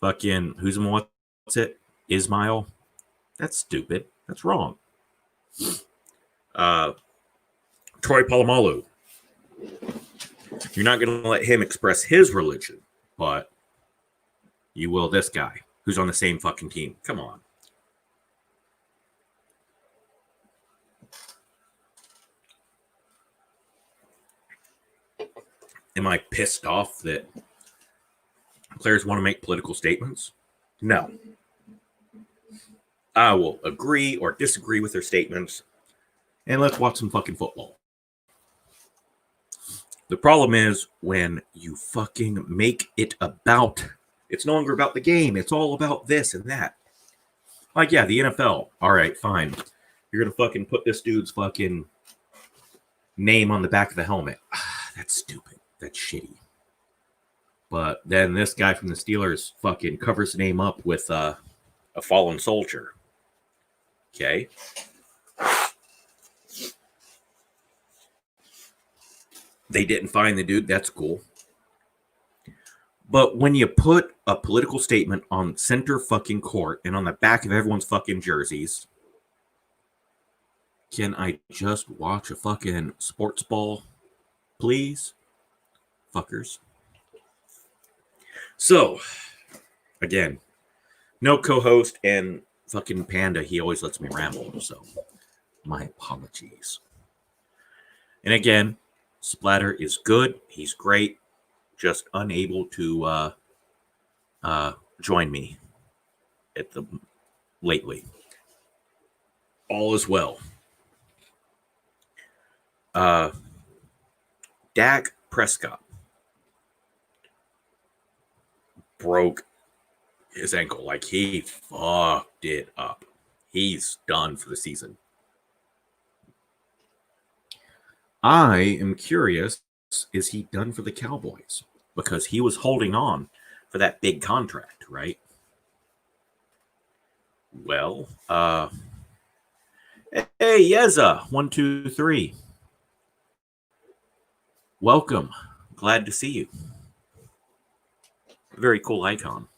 fucking, what's it? Ismail? That's stupid. That's wrong. Troy Polamalu. You're not going to let him express his religion, but you will this guy who's on the same fucking team. Come on. Am I pissed off that players want to make political statements? No. I will agree or disagree with their statements, and let's watch some fucking football. The problem is when you fucking make it about, it's no longer about the game. It's all about this and that. Like, yeah, the NFL. All right, fine. You're going to fucking put this dude's fucking name on the back of the helmet. That's stupid. That's shitty. But then this guy from the Steelers fucking covers the name up with a fallen soldier. Okay. They didn't find the dude. That's cool. But when you put a political statement on center fucking court and on the back of everyone's fucking jerseys, can I just watch a fucking sports ball, please? Fuckers. So, again, no co-host, and fucking Panda, he always lets me ramble, so my apologies. And again, Splatter is good. He's great. Just unable to join me lately. All is well. Dak Prescott broke his ankle. Like, he fucked it up. He's done for the season. I am curious, is he done for the Cowboys? Because he was holding on for that big contract, right? Well, hey, Yeza, 123. Welcome. Glad to see you. Very cool icon.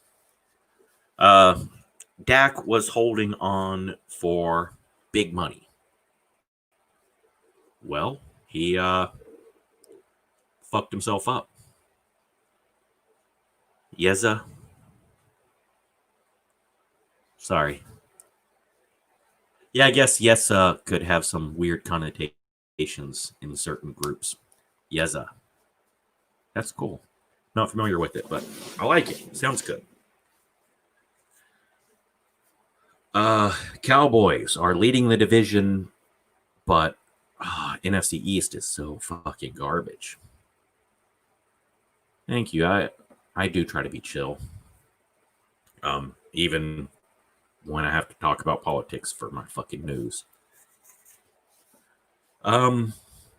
Dak was holding on for big money. Well, he fucked himself up. Yeza. Sorry. Yeah, I guess Yesa could have some weird connotations in certain groups. Yeza. That's cool. Not familiar with it, but I like it. Sounds good. Cowboys are leading the division, but NFC East is so fucking garbage. Thank you. I do try to be chill. Even when I have to talk about politics for my fucking news. The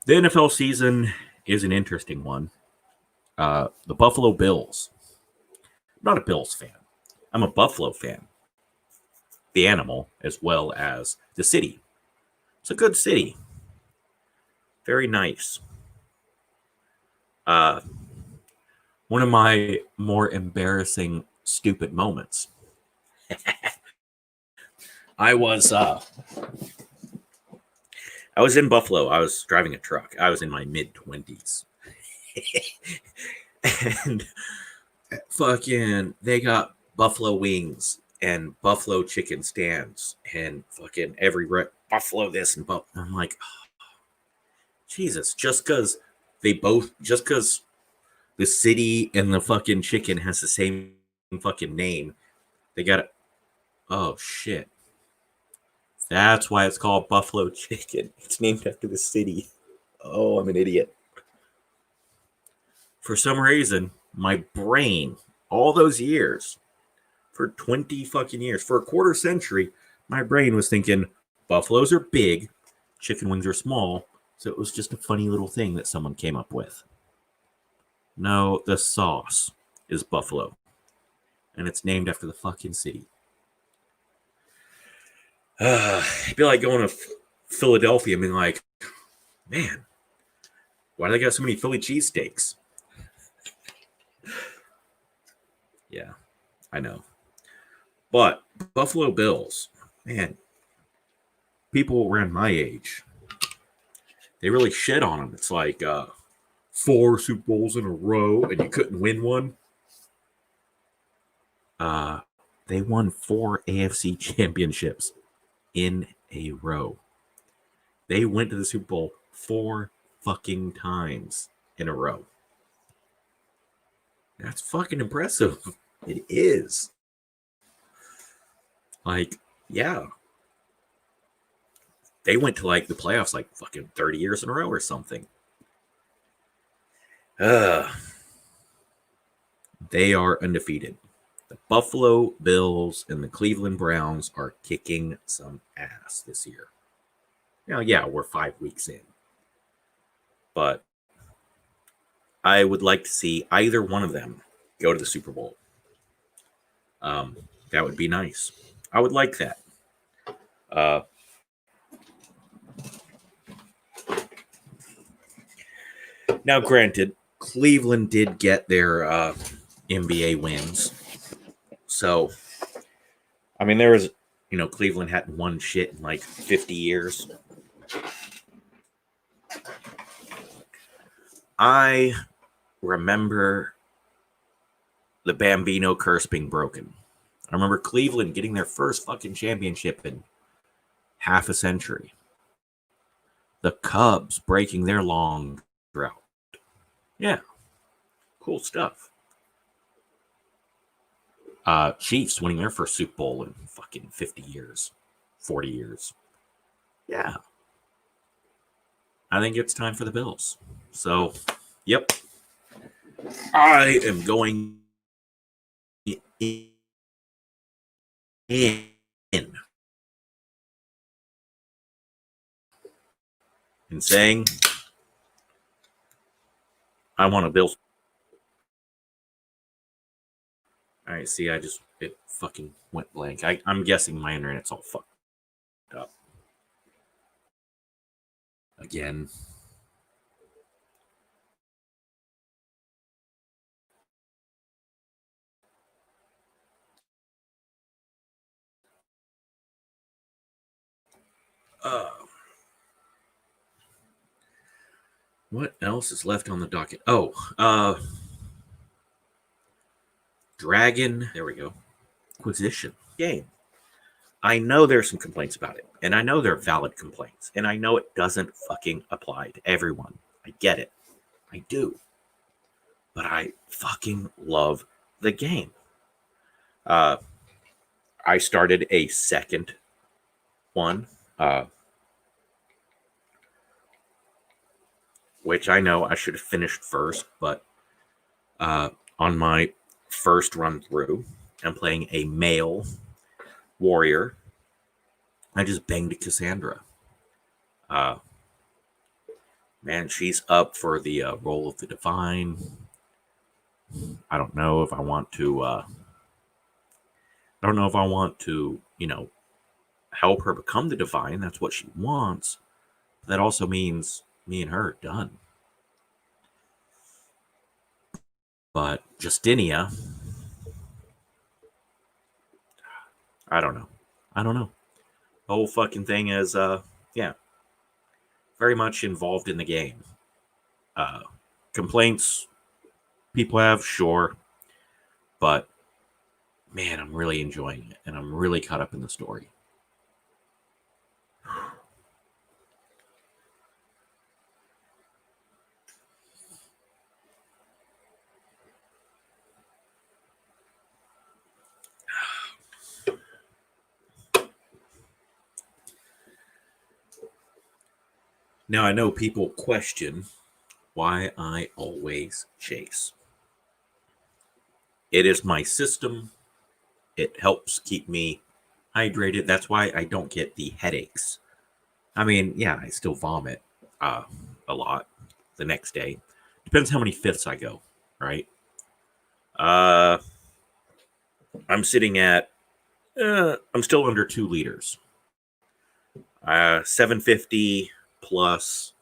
NFL season is an interesting one. The Buffalo Bills. I'm not a Bills fan. I'm a Buffalo fan. The animal as well as the city. It's a good city. Very nice. One of my more embarrassing, stupid moments. I was in Buffalo. I was driving a truck. I was in my mid-20s. And fucking they got buffalo wings and buffalo chicken stands and fucking every buffalo this and buffalo. I'm like, oh, Jesus, just because the city and the fucking chicken has the same fucking name, they got it. Oh shit. That's why it's called Buffalo Chicken. It's named after the city. Oh, I'm an idiot. For some reason, my brain, all those years, for 20 fucking years, for a quarter century, my brain was thinking buffaloes are big, chicken wings are small, so it was just a funny little thing that someone came up with. No, the sauce is buffalo, and it's named after the fucking city. It'd be like going to Philadelphia and being like, man, why do they got so many Philly cheesesteaks? Yeah, I know. But Buffalo Bills, man, people around my age, they really shit on them. It's like 4 Super Bowls in a row and you couldn't win one. They won 4 AFC championships in a row. They went to the Super Bowl 4 fucking times in a row. That's fucking impressive. It is. Like, yeah. They went to like the playoffs like fucking 30 years in a row or something. They are undefeated. The Buffalo Bills and the Cleveland Browns are kicking some ass this year. Now, yeah, we're 5 weeks in. But I would like to see either one of them go to the Super Bowl. That would be nice. I would like that. Now, granted, Cleveland did get their NBA wins. So, I mean, there was, Cleveland hadn't won shit in like 50 years. I remember the Bambino curse being broken. I remember Cleveland getting their first fucking championship in half a century. The Cubs breaking their long drought. Yeah. Cool stuff. Chiefs winning their first Super Bowl in fucking 50 years. 40 years. Yeah. I think it's time for the Bills. So, yep. I am going in and saying, I want to build. All right, see, it fucking went blank. I'm guessing my internet's all fucked up. Again. What else is left on the docket? Oh, Dragon. There we go. Inquisition game. I know there's some complaints about it, and I know they're valid complaints, and I know it doesn't fucking apply to everyone. I get it. I do. But I fucking love the game. I started a second one, which I know I should have finished first, but on my first run through, I'm playing a male warrior. I just banged Cassandra. Man, she's up for the role of the divine. I don't know if I want to. Help her become the divine. That's what she wants. That also means me and her are done. But Justinia, I don't know. The whole fucking thing is, very much involved in the game. Complaints people have, sure. But, man, I'm really enjoying it. And I'm really caught up in the story. Now, I know people question why I always chase. It is my system. It helps keep me hydrated. That's why I don't get the headaches. I mean, yeah, I still vomit a lot the next day. Depends how many fifths I go, right? I'm sitting at, I'm still under 2 liters. 750 plus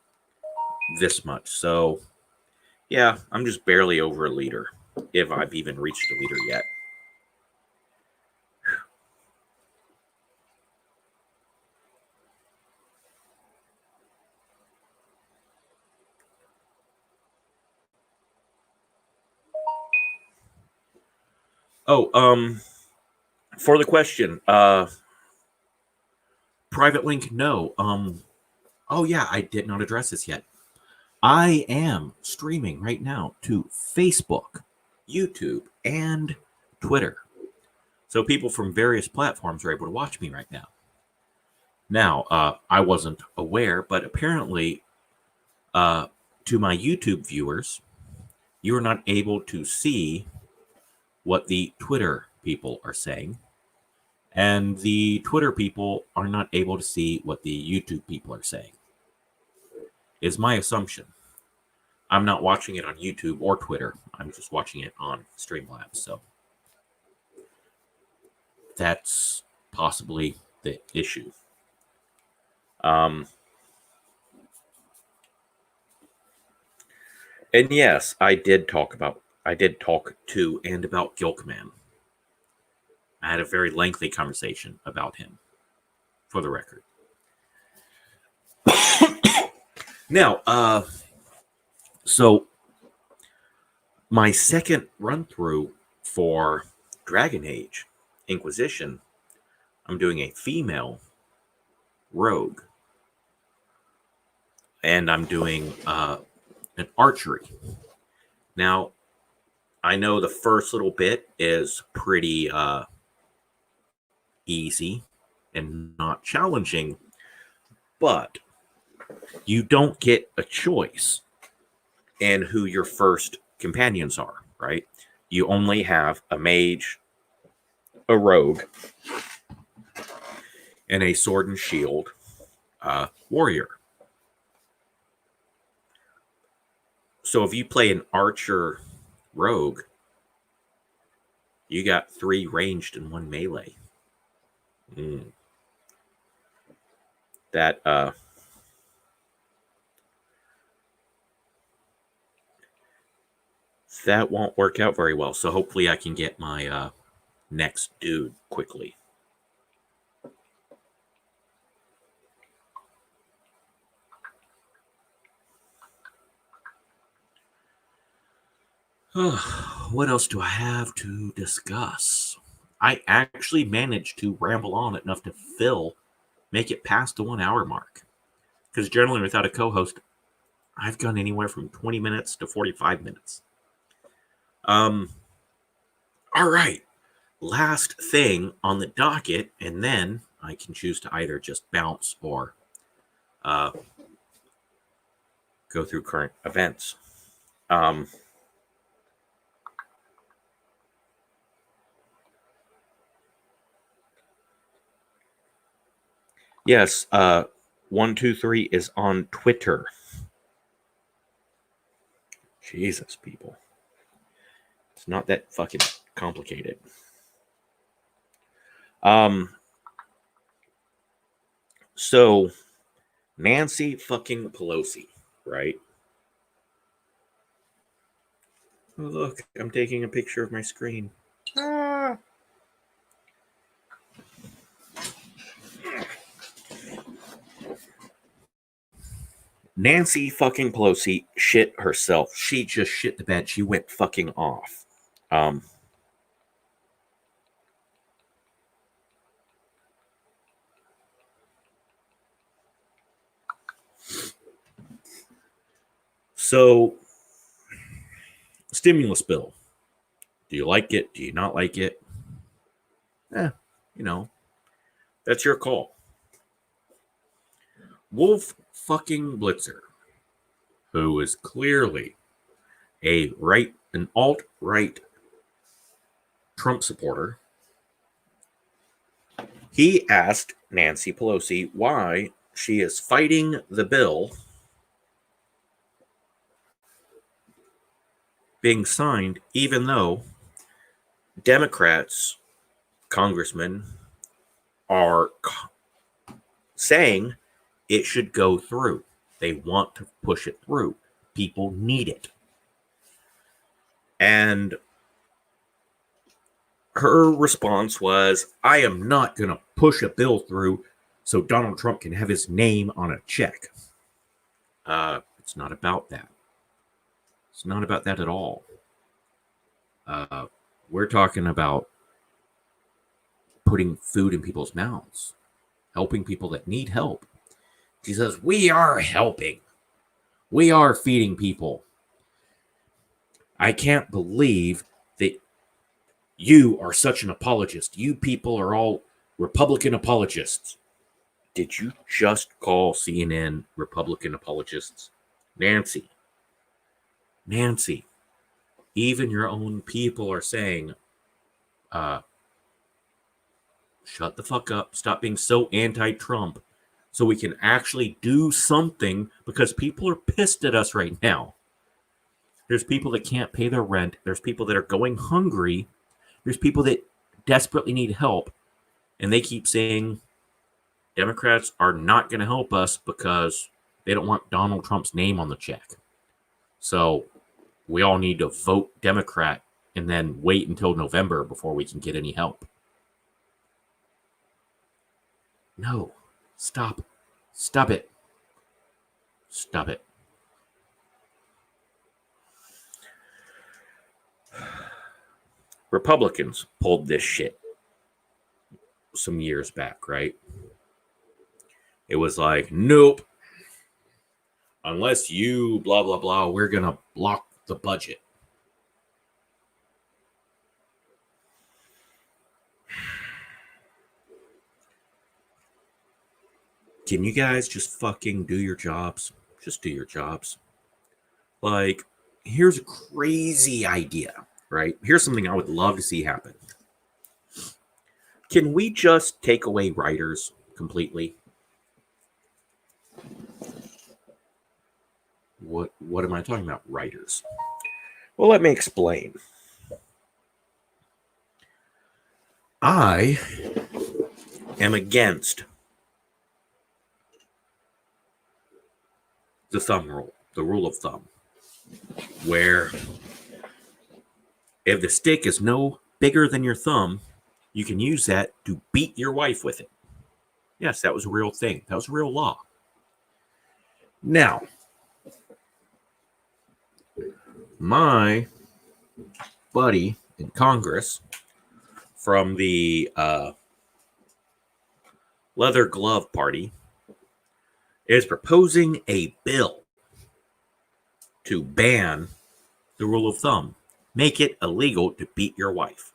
this much. So, yeah, I'm just barely over a liter, if I've even reached a liter yet. Oh, for the question, private link, no. Oh yeah, I did not address this yet. I am streaming right now to Facebook, YouTube, and Twitter. So people from various platforms are able to watch me right now. Now, I wasn't aware, but apparently, to my YouTube viewers, you are not able to see what the Twitter people are saying. And the Twitter people are not able to see what the YouTube people are saying. Is my assumption. I'm not watching it on YouTube or Twitter. I'm just watching it on Streamlabs. So that's possibly the issue. And yes, I did talk to and about Gilkman. I had a very lengthy conversation about him, for the record. Now, so my second run through for Dragon Age Inquisition, I'm doing a female rogue, and I'm doing an archery. Now, I know the first little bit is pretty easy and not challenging, but you don't get a choice in who your first companions are, right? You only have a mage, a rogue, and a sword and shield warrior. So if you play an archer rogue, you got 3 ranged and 1 melee. That that won't work out very well. So hopefully I can get my next dude quickly. What else do I have to discuss? I actually managed to ramble on enough to make it past the 1 hour mark. Because generally, without a co host, I've gone anywhere from 20 minutes to 45 minutes. All right. Last thing on the docket, and then I can choose to either just bounce or go through current events. Yes, 123 is on Twitter. Jesus, people. It's not that fucking complicated. So Nancy fucking Pelosi, right? Oh, look, I'm taking a picture of my screen. Nancy fucking Pelosi shit herself. She just shit the bed. She went fucking off. So, stimulus bill. Do you like it? Do you not like it? That's your call. Wolf fucking Blitzer, who is clearly an alt-right Trump supporter, he asked Nancy Pelosi why she is fighting the bill being signed, even though Democrats, congressmen, are saying it should go through. They want to push it through. People need it. And her response was, I am not going to push a bill through so Donald Trump can have his name on a check. It's not about that. It's not about that at all. We're talking about putting food in people's mouths, helping people that need help. She says, we are helping. We are feeding people. I can't believe that you are such an apologist. You people are all Republican apologists. Did you just call CNN Republican apologists? Nancy, even your own people are saying, shut the fuck up. Stop being so anti-Trump so we can actually do something, because people are pissed at us right now. There's people that can't pay their rent. There's people that are going hungry. There's people that desperately need help. And they keep saying Democrats are not going to help us because they don't want Donald Trump's name on the check. So we all need to vote Democrat and then wait until November before we can get any help. No. Stop. Stop it. Stop it. Republicans pulled this shit some years back, right? It was like, nope. Unless you blah, blah, blah, we're going to block the budget. Can you guys just fucking do your jobs? Just do your jobs. Like, here's a crazy idea, right? Here's something I would love to see happen. Can we just take away writers completely? What am I talking about? Writers. Well, let me explain. I am against the thumb rule, the rule of thumb, where if the stick is no bigger than your thumb, you can use that to beat your wife with it. Yes, that was a real thing. That was a real law. Now, my buddy in Congress from the Leather Glove Party is proposing a bill to ban the rule of thumb, make it illegal to beat your wife.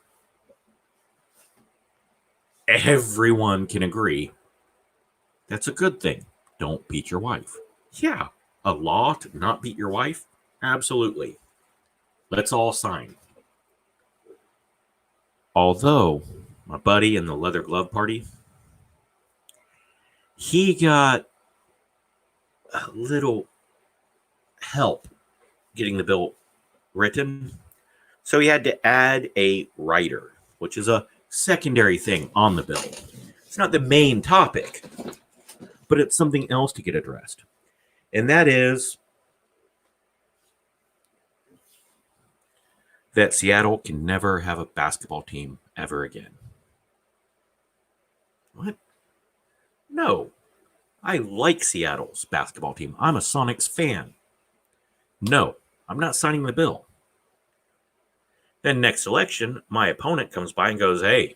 Everyone can agree that's a good thing. Don't beat your wife. Yeah, a law to not beat your wife? Absolutely. Let's all sign. Although, my buddy in the Leather Glove Party, he got a little help getting the bill written. So he had to add a writer, which is a secondary thing on the bill. It's not the main topic, but it's something else to get addressed. And that is that Seattle can never have a basketball team ever again. What? No. I like Seattle's basketball team. I'm a Sonics fan. No, I'm not signing the bill. Then next election, my opponent comes by and goes, hey,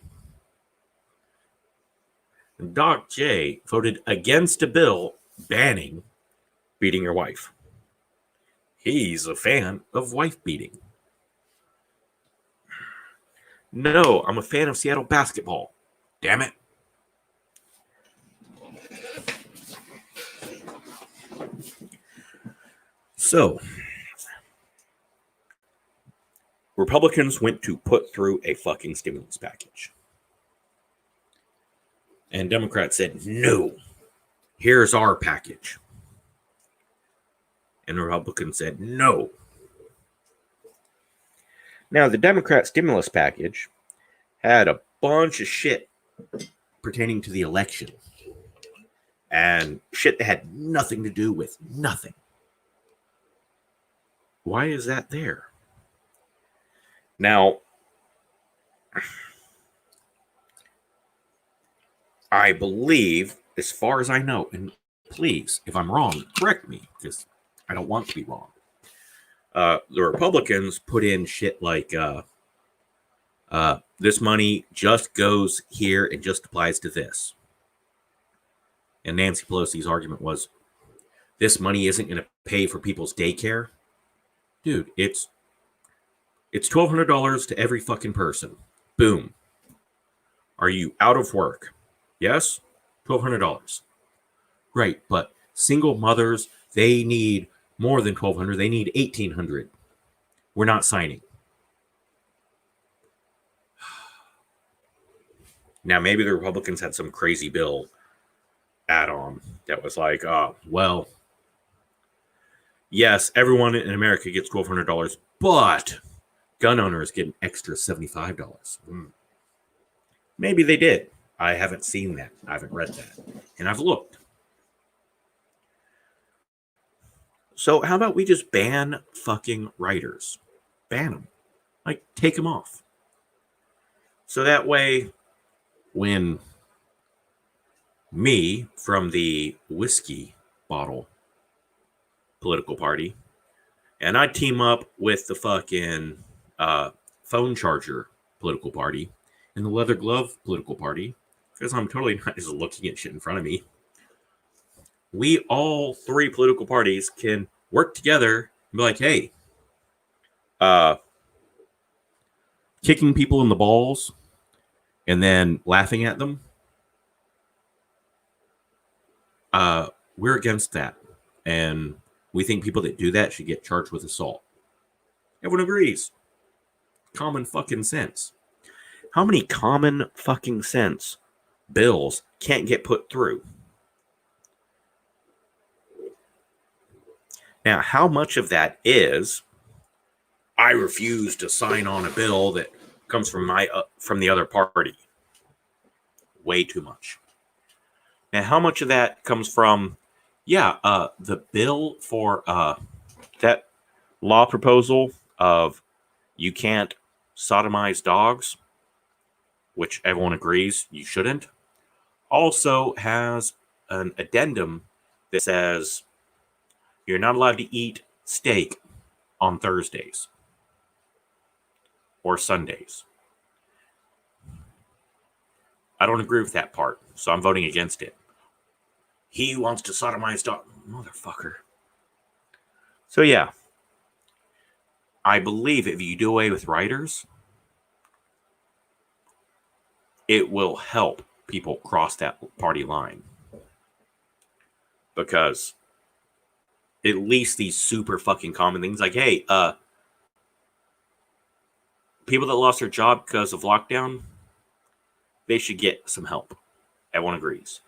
Doc J voted against a bill banning beating your wife. He's a fan of wife beating. No, I'm a fan of Seattle basketball. Damn it. So, Republicans went to put through a fucking stimulus package. And Democrats said, no, here's our package. And the Republicans said, no. Now, the Democrat stimulus package had a bunch of shit pertaining to the election. And shit that had nothing to do with nothing. Why is that there? Now, I believe, as far as I know, and please, if I'm wrong, correct me, because I don't want to be wrong. The Republicans put in shit like this money just goes here and just applies to this. And Nancy Pelosi's argument was, this money isn't going to pay for people's daycare. Dude, it's $1,200 to every fucking person. Boom. Are you out of work? Yes? $1,200. Right, but single mothers, they need more than $1,200. They need $1,800. We're not signing. Now, maybe the Republicans had some crazy bill add-on that was like, well, yes, everyone in America gets $1,200, but gun owners get an extra $75. Maybe they did. I haven't seen that. I haven't read that. And I've looked. So how about we just ban fucking writers? Ban them. Like, take them off. So that way, when me from the whiskey bottle political party, and I team up with the fucking phone charger political party and the leather glove political party, because I'm totally not just looking at shit in front of me. We all three political parties can work together and be like, hey, kicking people in the balls and then laughing at them, we're against that. And we think people that do that should get charged with assault. Everyone agrees. Common fucking sense. How many common fucking sense bills can't get put through? Now, how much of that is I refuse to sign on a bill that comes from from the other party? Way too much. Now, how much of that comes from, the bill for that law proposal of you can't sodomize dogs, which everyone agrees you shouldn't, also has an addendum that says you're not allowed to eat steak on Thursdays or Sundays. I don't agree with that part, so I'm voting against it. He wants to sodomize dog. Motherfucker. So yeah, I believe if you do away with writers, it will help people cross that party line. Because at least these super fucking common things like, hey, people that lost their job because of lockdown, they should get some help. Everyone agrees.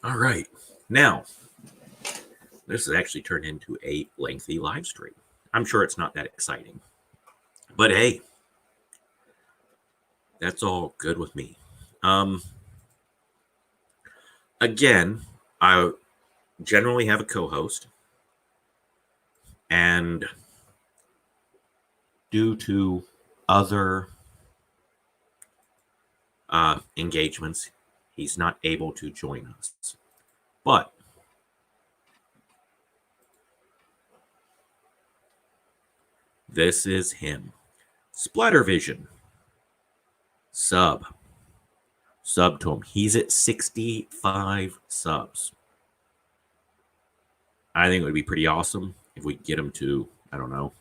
All right. Now, this has actually turned into a lengthy live stream. I'm sure it's not that exciting. But hey, that's all good with me. Again, I generally have a co-host. And due to other engagements, he's not able to join us. But this is him. Splattervision. Sub to him. He's at 65 subs. I think it would be pretty awesome if we get him to, I don't know,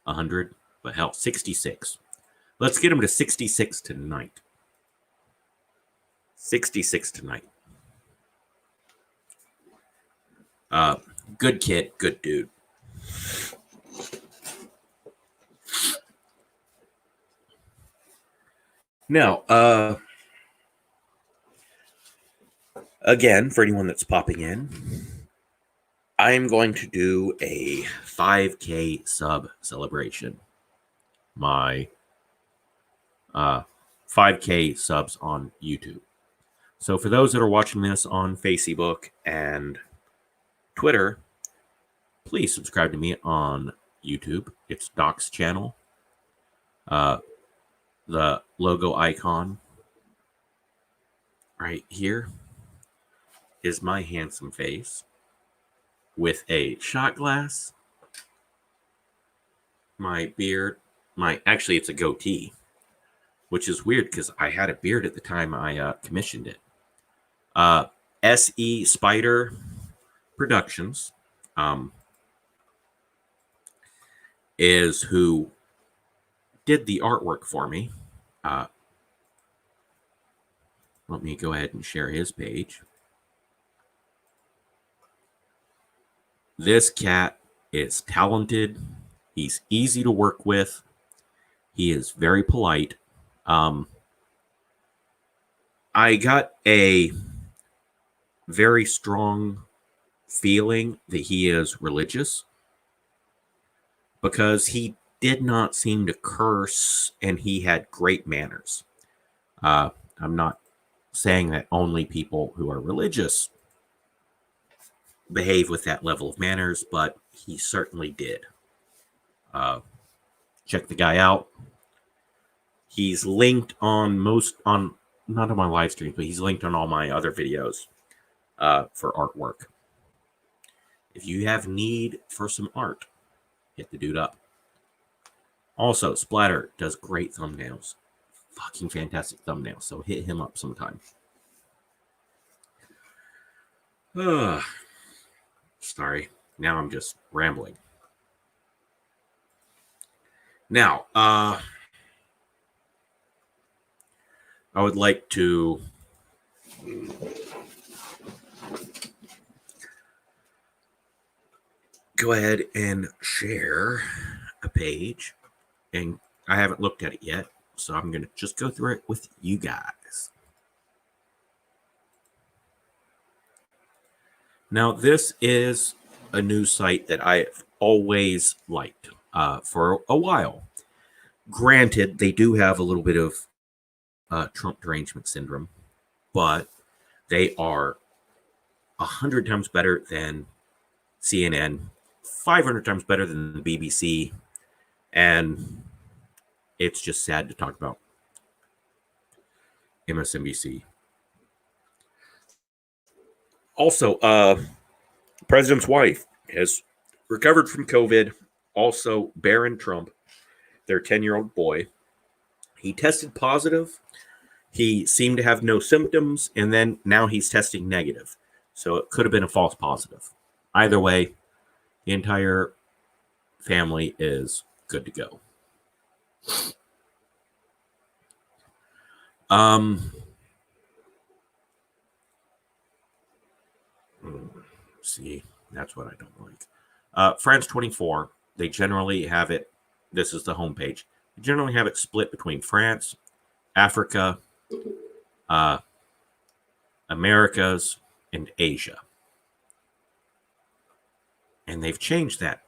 100. But hell, 66. Let's get him to 66 tonight. 66 tonight. Good kid, good dude. Now, again, for anyone that's popping in, I'm going to do a 5K sub celebration. My 5K subs on YouTube. So for those that are watching this on Facebook and Twitter, please subscribe to me on YouTube. It's Doc's channel. The logo icon right here is my handsome face with a shot glass, my beard, actually it's a goatee, which is weird because I had a beard at the time I commissioned it. SE Spider Productions is who did the artwork for me. Let me go ahead and share his page. This cat is talented. He's easy to work with. He is very polite. I got a very strong feeling that he is religious because he did not seem to curse and he had great manners. I'm not saying that only people who are religious behave with that level of manners, but he certainly did. Check the guy out. He's linked on not on my live streams, but he's linked on all my other videos for artwork. If you have need for some art, hit the dude up. Also, Splatter does great thumbnails. Fucking fantastic thumbnails. So hit him up sometime. Sorry. Now I'm just rambling. Now, I would like to go ahead and share a page and I haven't looked at it yet, so I'm going to just go through it with you guys. Now, this is a news site that I've always liked for a while. Granted, they do have a little bit of Trump derangement syndrome, but they are 100 times better than CNN, 500 times better than the BBC, and it's just sad to talk about MSNBC. Also, president's wife has recovered from COVID. Also, Barron Trump, their 10-year-old boy, he tested positive. He seemed to have no symptoms, and then now he's testing negative. So it could have been a false positive. Either way, the entire family is good to go. See, that's what I don't like. France 24, they generally have it. This is the homepage. They generally have it split between France, Africa, Americas, and Asia. And they've changed that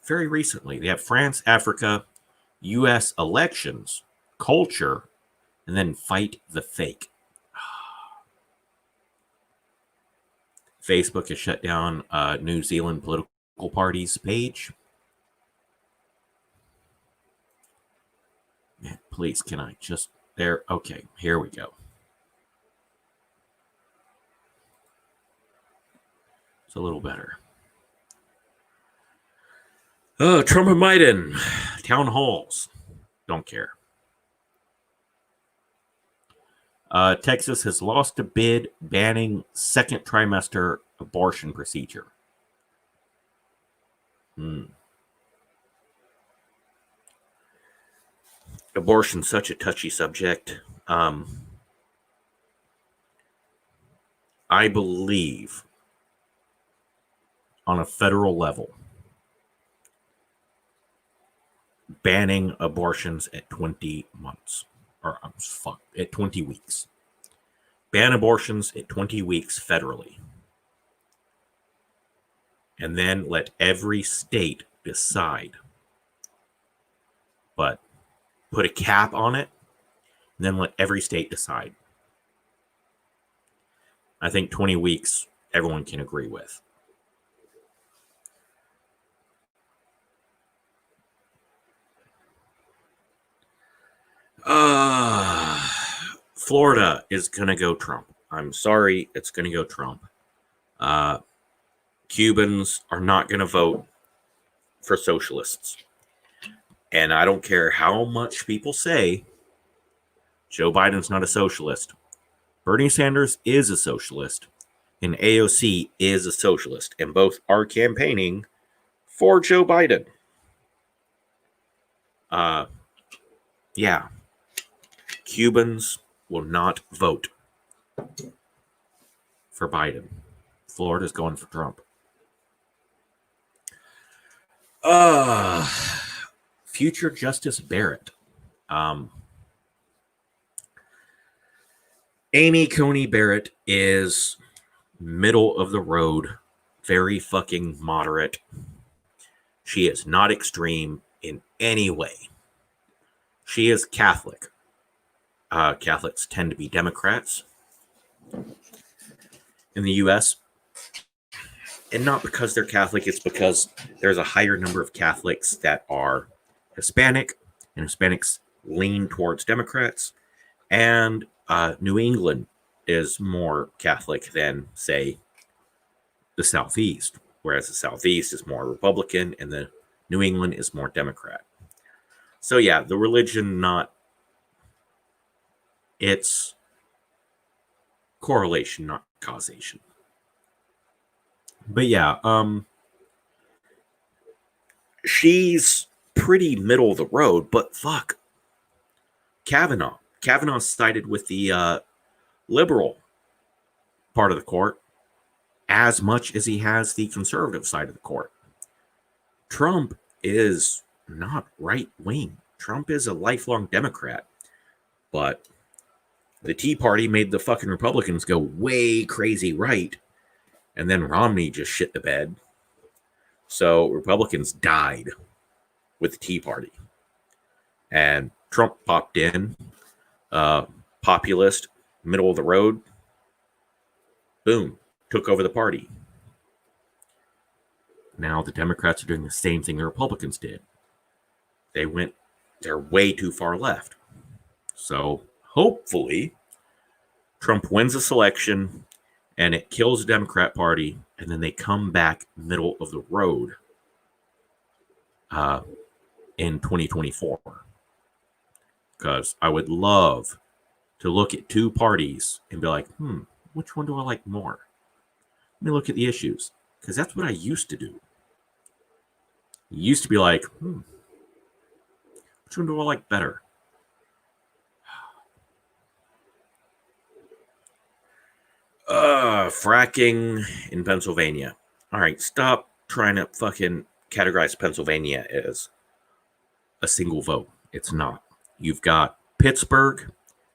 very recently. They have France, Africa, U.S. elections, culture, and then fight the fake. Facebook has shut down New Zealand political party's page. Man, please, can I just... There. Okay, here we go. It's a little better. Trump and Biden. Town halls. Don't care. Texas has lost a bid banning second trimester abortion procedure. Abortion's such a touchy subject. I believe on a federal level, banning abortions at 20 months. At 20 weeks. Ban abortions at 20 weeks federally. And then let every state decide. But put a cap on it, and then let every state decide. I think 20 weeks everyone can agree with. Florida is going to go Trump. I'm sorry, it's going to go Trump. Cubans are not going to vote for socialists. And I don't care how much people say Joe Biden's not a socialist. Bernie Sanders is a socialist, and AOC is a socialist, and both are campaigning for Joe Biden. Yeah. Cubans will not vote for Biden. Florida's going for Trump. Future Justice Barrett. Amy Coney Barrett is middle of the road, very fucking moderate. She is not extreme in any way. She is Catholic. Catholics tend to be Democrats in the U.S. And not because they're Catholic, it's because there's a higher number of Catholics that are Hispanic, and Hispanics lean towards Democrats. And New England is more Catholic than, say, the Southeast, whereas the Southeast is more Republican and the New England is more Democrat. So yeah, the religion, it's correlation, not causation. But yeah, she's pretty middle of the road, but fuck. Kavanaugh sided with the liberal part of the court as much as he has the conservative side of the court. Trump is not right-wing. Trump is a lifelong Democrat, but the Tea Party made the fucking Republicans go way crazy right, and then Romney just shit the bed. So Republicans died with the Tea Party. And Trump popped in, populist, middle of the road, boom, took over the party. Now the Democrats are doing the same thing the Republicans did. They're way too far left. So hopefully Trump wins this election and it kills the Democrat Party, and then they come back middle of the road in 2024. Because I would love to look at two parties and be like, which one do I like more? Let me look at the issues. Because that's what I used to do. I used to be like, which one do I like better? Fracking in Pennsylvania. All right, stop trying to fucking categorize Pennsylvania as a single vote. It's not. You've got Pittsburgh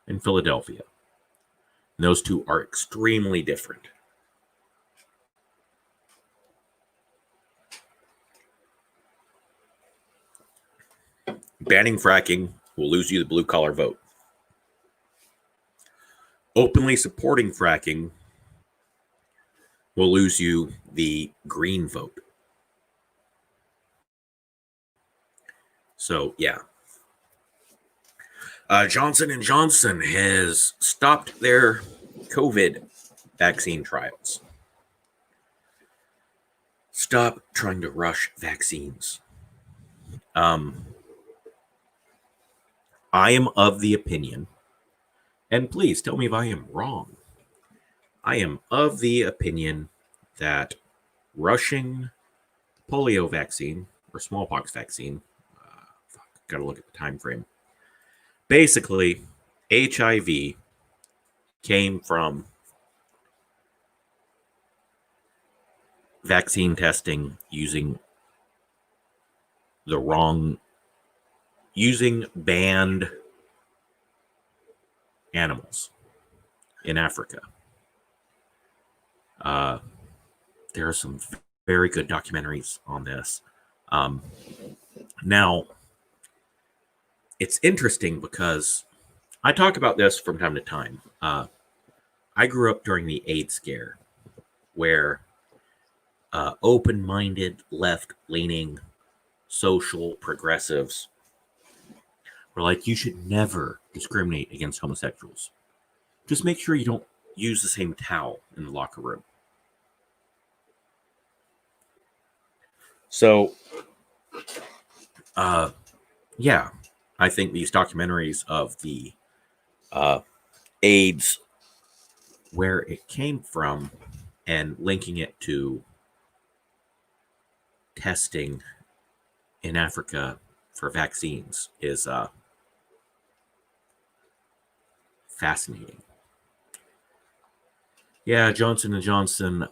and Philadelphia. And those two are extremely different. Banning fracking will lose you the blue-collar vote. Openly supporting fracking will lose you the green vote. So, yeah. Johnson & Johnson has stopped their COVID vaccine trials. Stop trying to rush vaccines. I am of the opinion, and please tell me if I am wrong. I am of the opinion that rushing polio vaccine or smallpox vaccine, gotta look at the time frame. Basically, HIV came from vaccine testing using banned animals in Africa. There are some very good documentaries on this. Now, it's interesting because I talk about this from time to time. I grew up during the AIDS scare, where open-minded, left-leaning, social progressives were like, you should never discriminate against homosexuals. Just make sure you don't use the same towel in the locker room. So, yeah, I think these documentaries of the AIDS, where it came from, and linking it to testing in Africa for vaccines is fascinating. Yeah, Johnson & Johnson,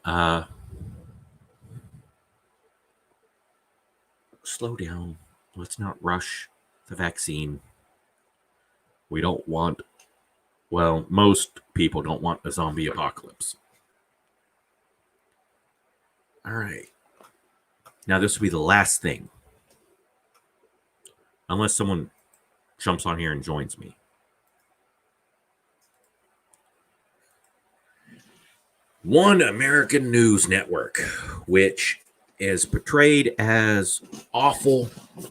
slow down. Let's not rush the vaccine. We don't want, well, most people don't want a zombie apocalypse. All right. Now, this will be the last thing. Unless someone jumps on here and joins me. One American News Network, which is portrayed as awful,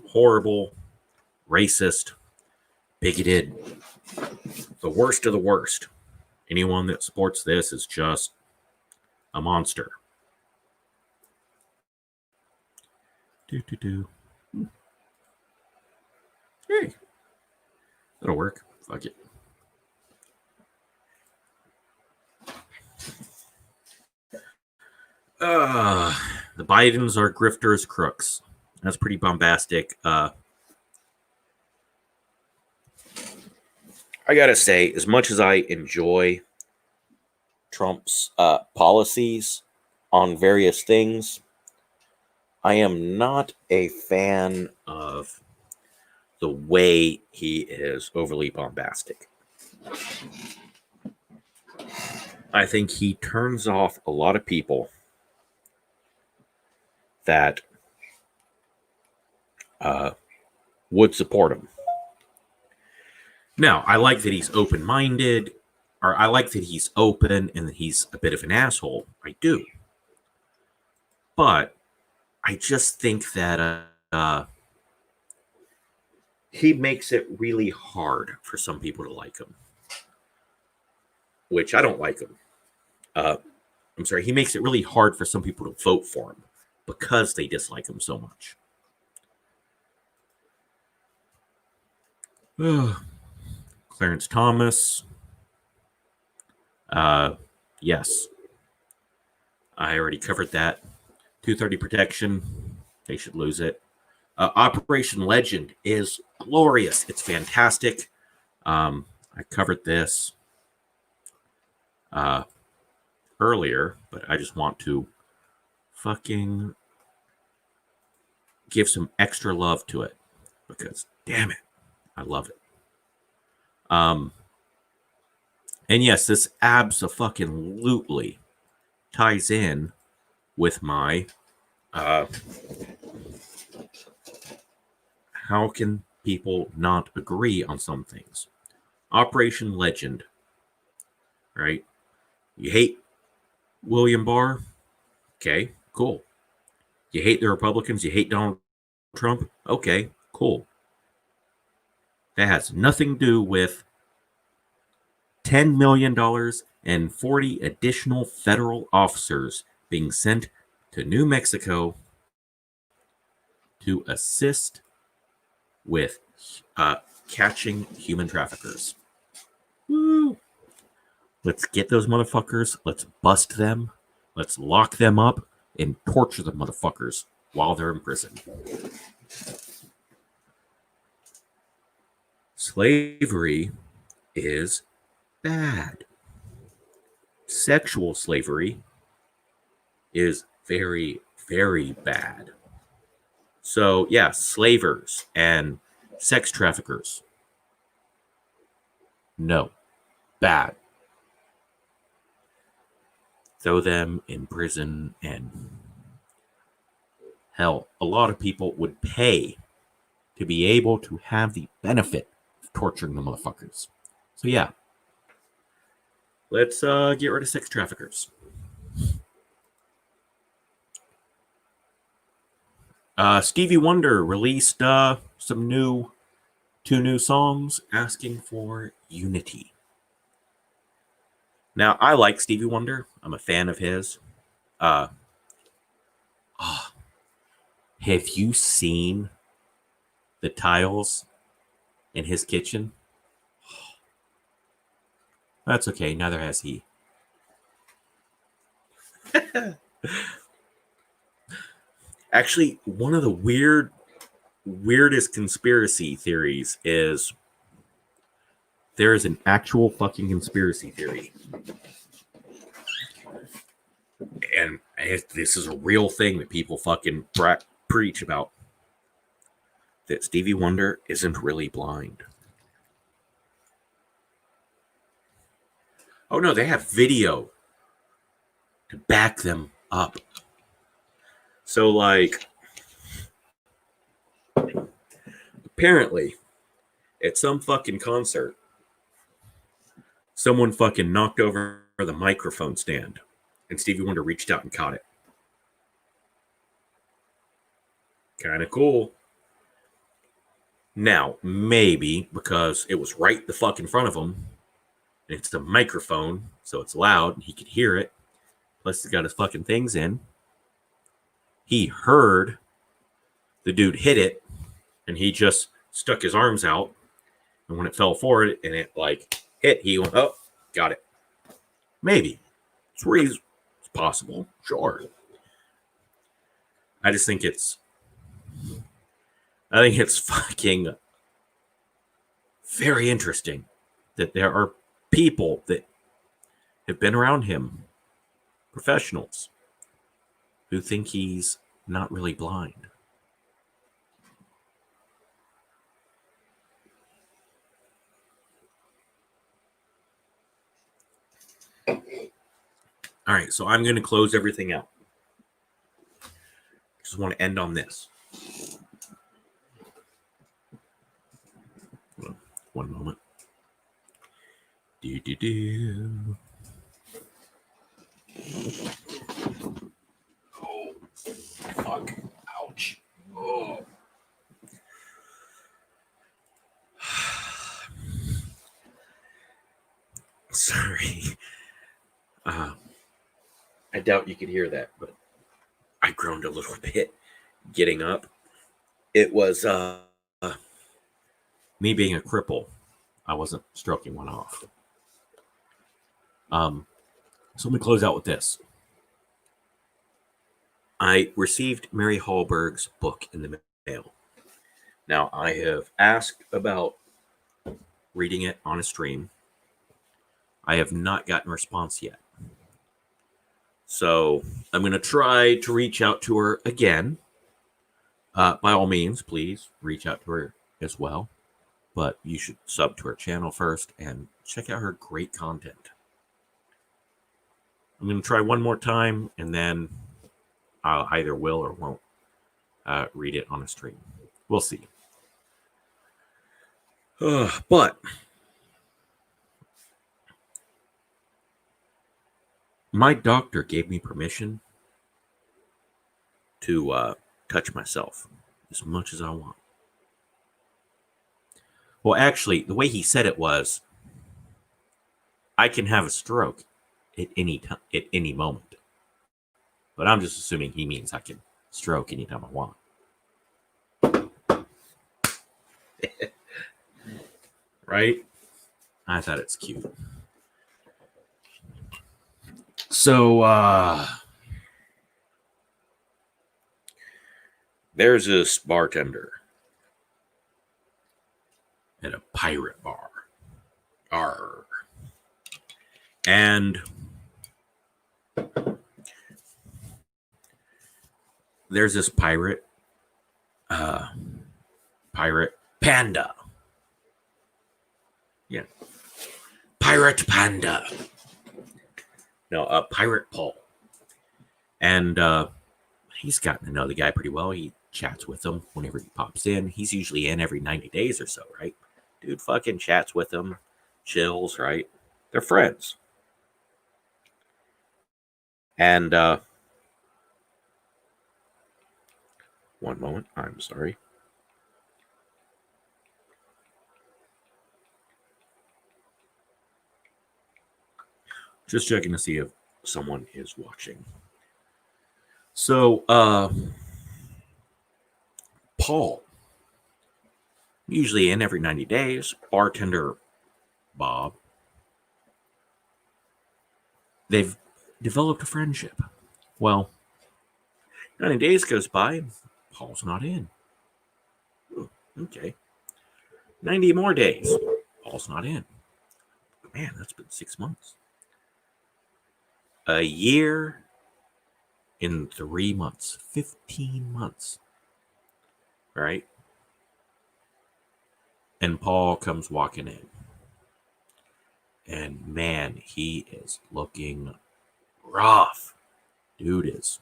horrible, racist, bigoted, the worst of the worst. Anyone that supports this is just a monster. Hey, that'll work. Fuck it. The Bidens are grifters, crooks. That's pretty bombastic. I gotta say, as much as I enjoy Trump's policies on various things, I am not a fan of the way he is overly bombastic. I think he turns off a lot of people that would support him. Now, I like that he's open-minded, or I like that he's open and that he's a bit of an asshole. I do. But I just think that He makes it really hard for some people to like him, which I don't like him. I'm sorry, he makes it really hard for some people to vote for him because they dislike him so much. Clarence Thomas. Yes. I already covered that. 230 protection. They should lose it. Operation Legend is glorious. It's fantastic. I covered this earlier, but I just want to fucking give some extra love to it because, damn it, I love it. And yes, this abso-fucking-lutely ties in with my how can people not agree on some things? Operation Legend, right? You hate William Barr? Okay, cool. You hate the Republicans? You hate Donald Trump? Okay, cool. That has nothing to do with $10 million and 40 additional federal officers being sent to New Mexico to assist with catching human traffickers. Woo! Let's get those motherfuckers. Let's bust them. Let's lock them up and torture the motherfuckers while they're in prison. Slavery is bad. Sexual slavery is very, very bad. So, yeah, slavers and sex traffickers. No. Bad. Throw them in prison, and hell, a lot of people would pay to be able to have the benefit of torturing the motherfuckers. So, yeah. Let's get rid of sex traffickers. Stevie Wonder released two new songs asking for unity. Now, I like Stevie Wonder. I'm a fan of his. Have you seen the tiles in his kitchen? That's okay. Neither has he. Actually, one of the weirdest conspiracy theories is there is an actual fucking conspiracy theory. And this is a real thing that people fucking preach about. That Stevie Wonder isn't really blind. Oh no, they have video to back them up. So, like, apparently, at some fucking concert, someone fucking knocked over the microphone stand, and Stevie Wonder reached out and caught it. Kind of cool. Now, maybe because it was right the fuck in front of him, and it's the microphone, so it's loud, and he could hear it, plus he got his fucking things in. He heard the dude hit it, and he just stuck his arms out, and when it fell forward and it like hit, he went, oh, got it. Maybe. It's possible. Sure. I think it's fucking very interesting that there are people that have been around him, professionals, who think he's not really blind. All right, so I'm going to close everything out. Just want to end on this. One moment. Do. Oh, fuck. Ouch. Oh. Sorry. I doubt you could hear that, but I groaned a little bit getting up. It was me being a cripple. I wasn't stroking one off. So let me close out with this. I received Mary Hallberg's book in the mail. Now, I have asked about reading it on a stream. I have not gotten a response yet. So I'm going to try to reach out to her again. By all means, please reach out to her as well. But you should sub to her channel first and check out her great content. I'm going to try one more time, and then I either will or won't read it on a stream. We'll see. But my doctor gave me permission to touch myself as much as I want. Well, actually, the way he said it was, I can have a stroke at any time, at any moment. But I'm just assuming he means I can stroke anytime I want. Right? I thought it's cute. So, there's this bartender at a pirate bar. Arr. And there's this pirate panda. Yeah. Pirate panda. No, Pirate Paul. And he's gotten to know the guy pretty well. He chats with him whenever he pops in. He's usually in every 90 days or so, right? Dude fucking chats with him, chills, right? They're friends. And one moment, I'm sorry. Just checking to see if someone is watching. So, Paul, usually in every 90 days, bartender Bob, they've developed a friendship. Well, 90 days goes by, and Paul's not in. Okay. 90 more days, Paul's not in. Man, that's been 6 months. A year in 3 months, 15 months, right? And Paul comes walking in. And man, he is looking rough. Dude is.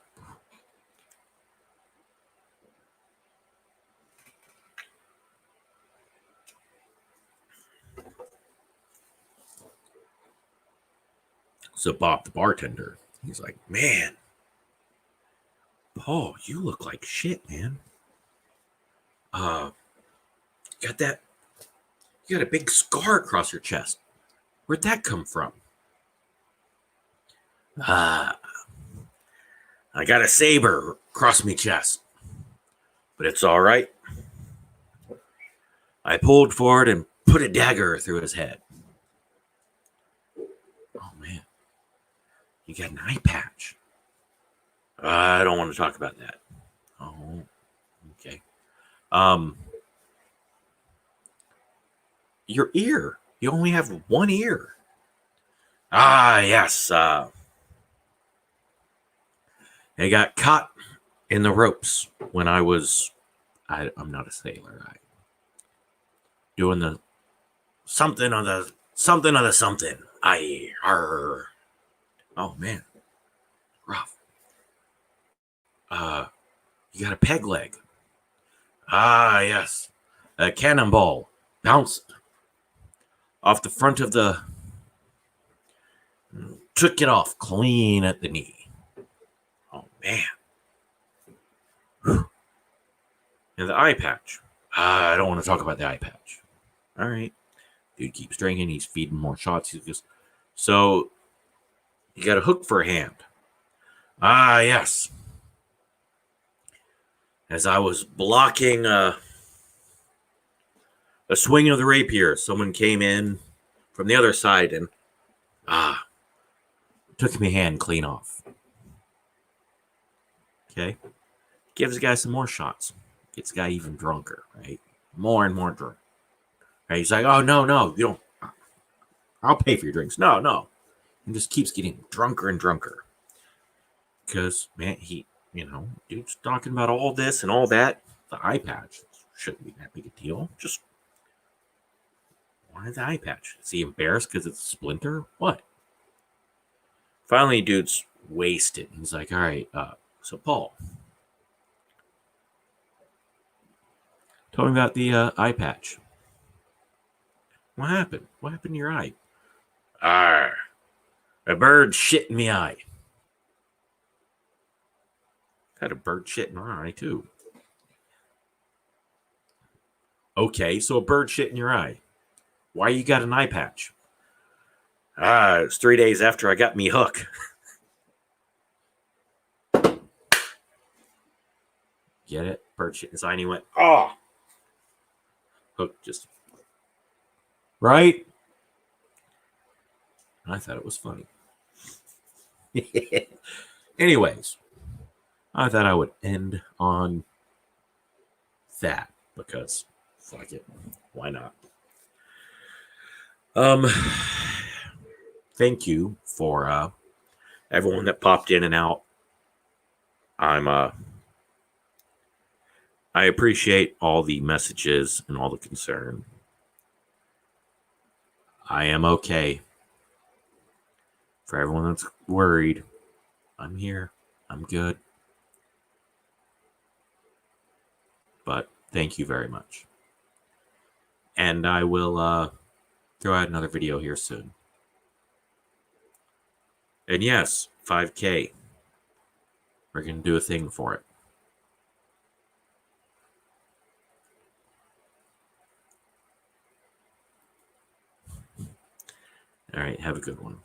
So Bob, the bartender, he's like, man, Paul, you look like shit, man. Got that, you got a big scar across your chest. Where'd that come from? I got a saber across my chest, but it's all right. I pulled forward and put a dagger through his head. Oh, man. You got an eye patch. I don't want to talk about that. Oh, okay. Your ear. You only have one ear. Ah, yes. I got caught in the ropes when I was... I'm not a sailor. Doing the something of the something. Oh, man. rough. You got a peg leg. Ah, yes. A cannonball bounced off the front of the... Took it off clean at the knee. Oh, man. Whew. And the eye patch. I don't want to talk about the eye patch. All right. Dude keeps drinking. He's feeding more shots. He goes, so you got a hook for a hand. Ah, yes. As I was blocking a swing of the rapier, someone came in from the other side and took my hand clean off. Okay. Gives the guy some more shots. Gets the guy even drunker, right? More and more drunk. Right? He's like, oh, no, you don't. I'll pay for your drinks. No. And just keeps getting drunker and drunker. Because, man, dude's talking about all this and all that. The eye patch shouldn't be that big a deal. Just, why the eye patch? Is he embarrassed because it's a splinter? What? Finally, dude's wasted. He's like, all right, so Paul, tell me about the eye patch. What happened? What happened to your eye? A bird shit in my eye. Had a bird shit in my eye, too. Okay, so a bird shit in your eye. Why you got an eye patch? It was 3 days after I got me hook. Get it? Bird shit in his eye, and he went, oh! Hook just... Right? I thought it was funny. Anyways, I thought I would end on that because fuck it. Why not? Thank you for everyone that popped in and out. I appreciate all the messages and all the concern. I am okay. For everyone that's worried, I'm here. I'm good. But thank you very much. And I will throw out another video here soon. And yes, 5K. We're going to do a thing for it. All right, have a good one.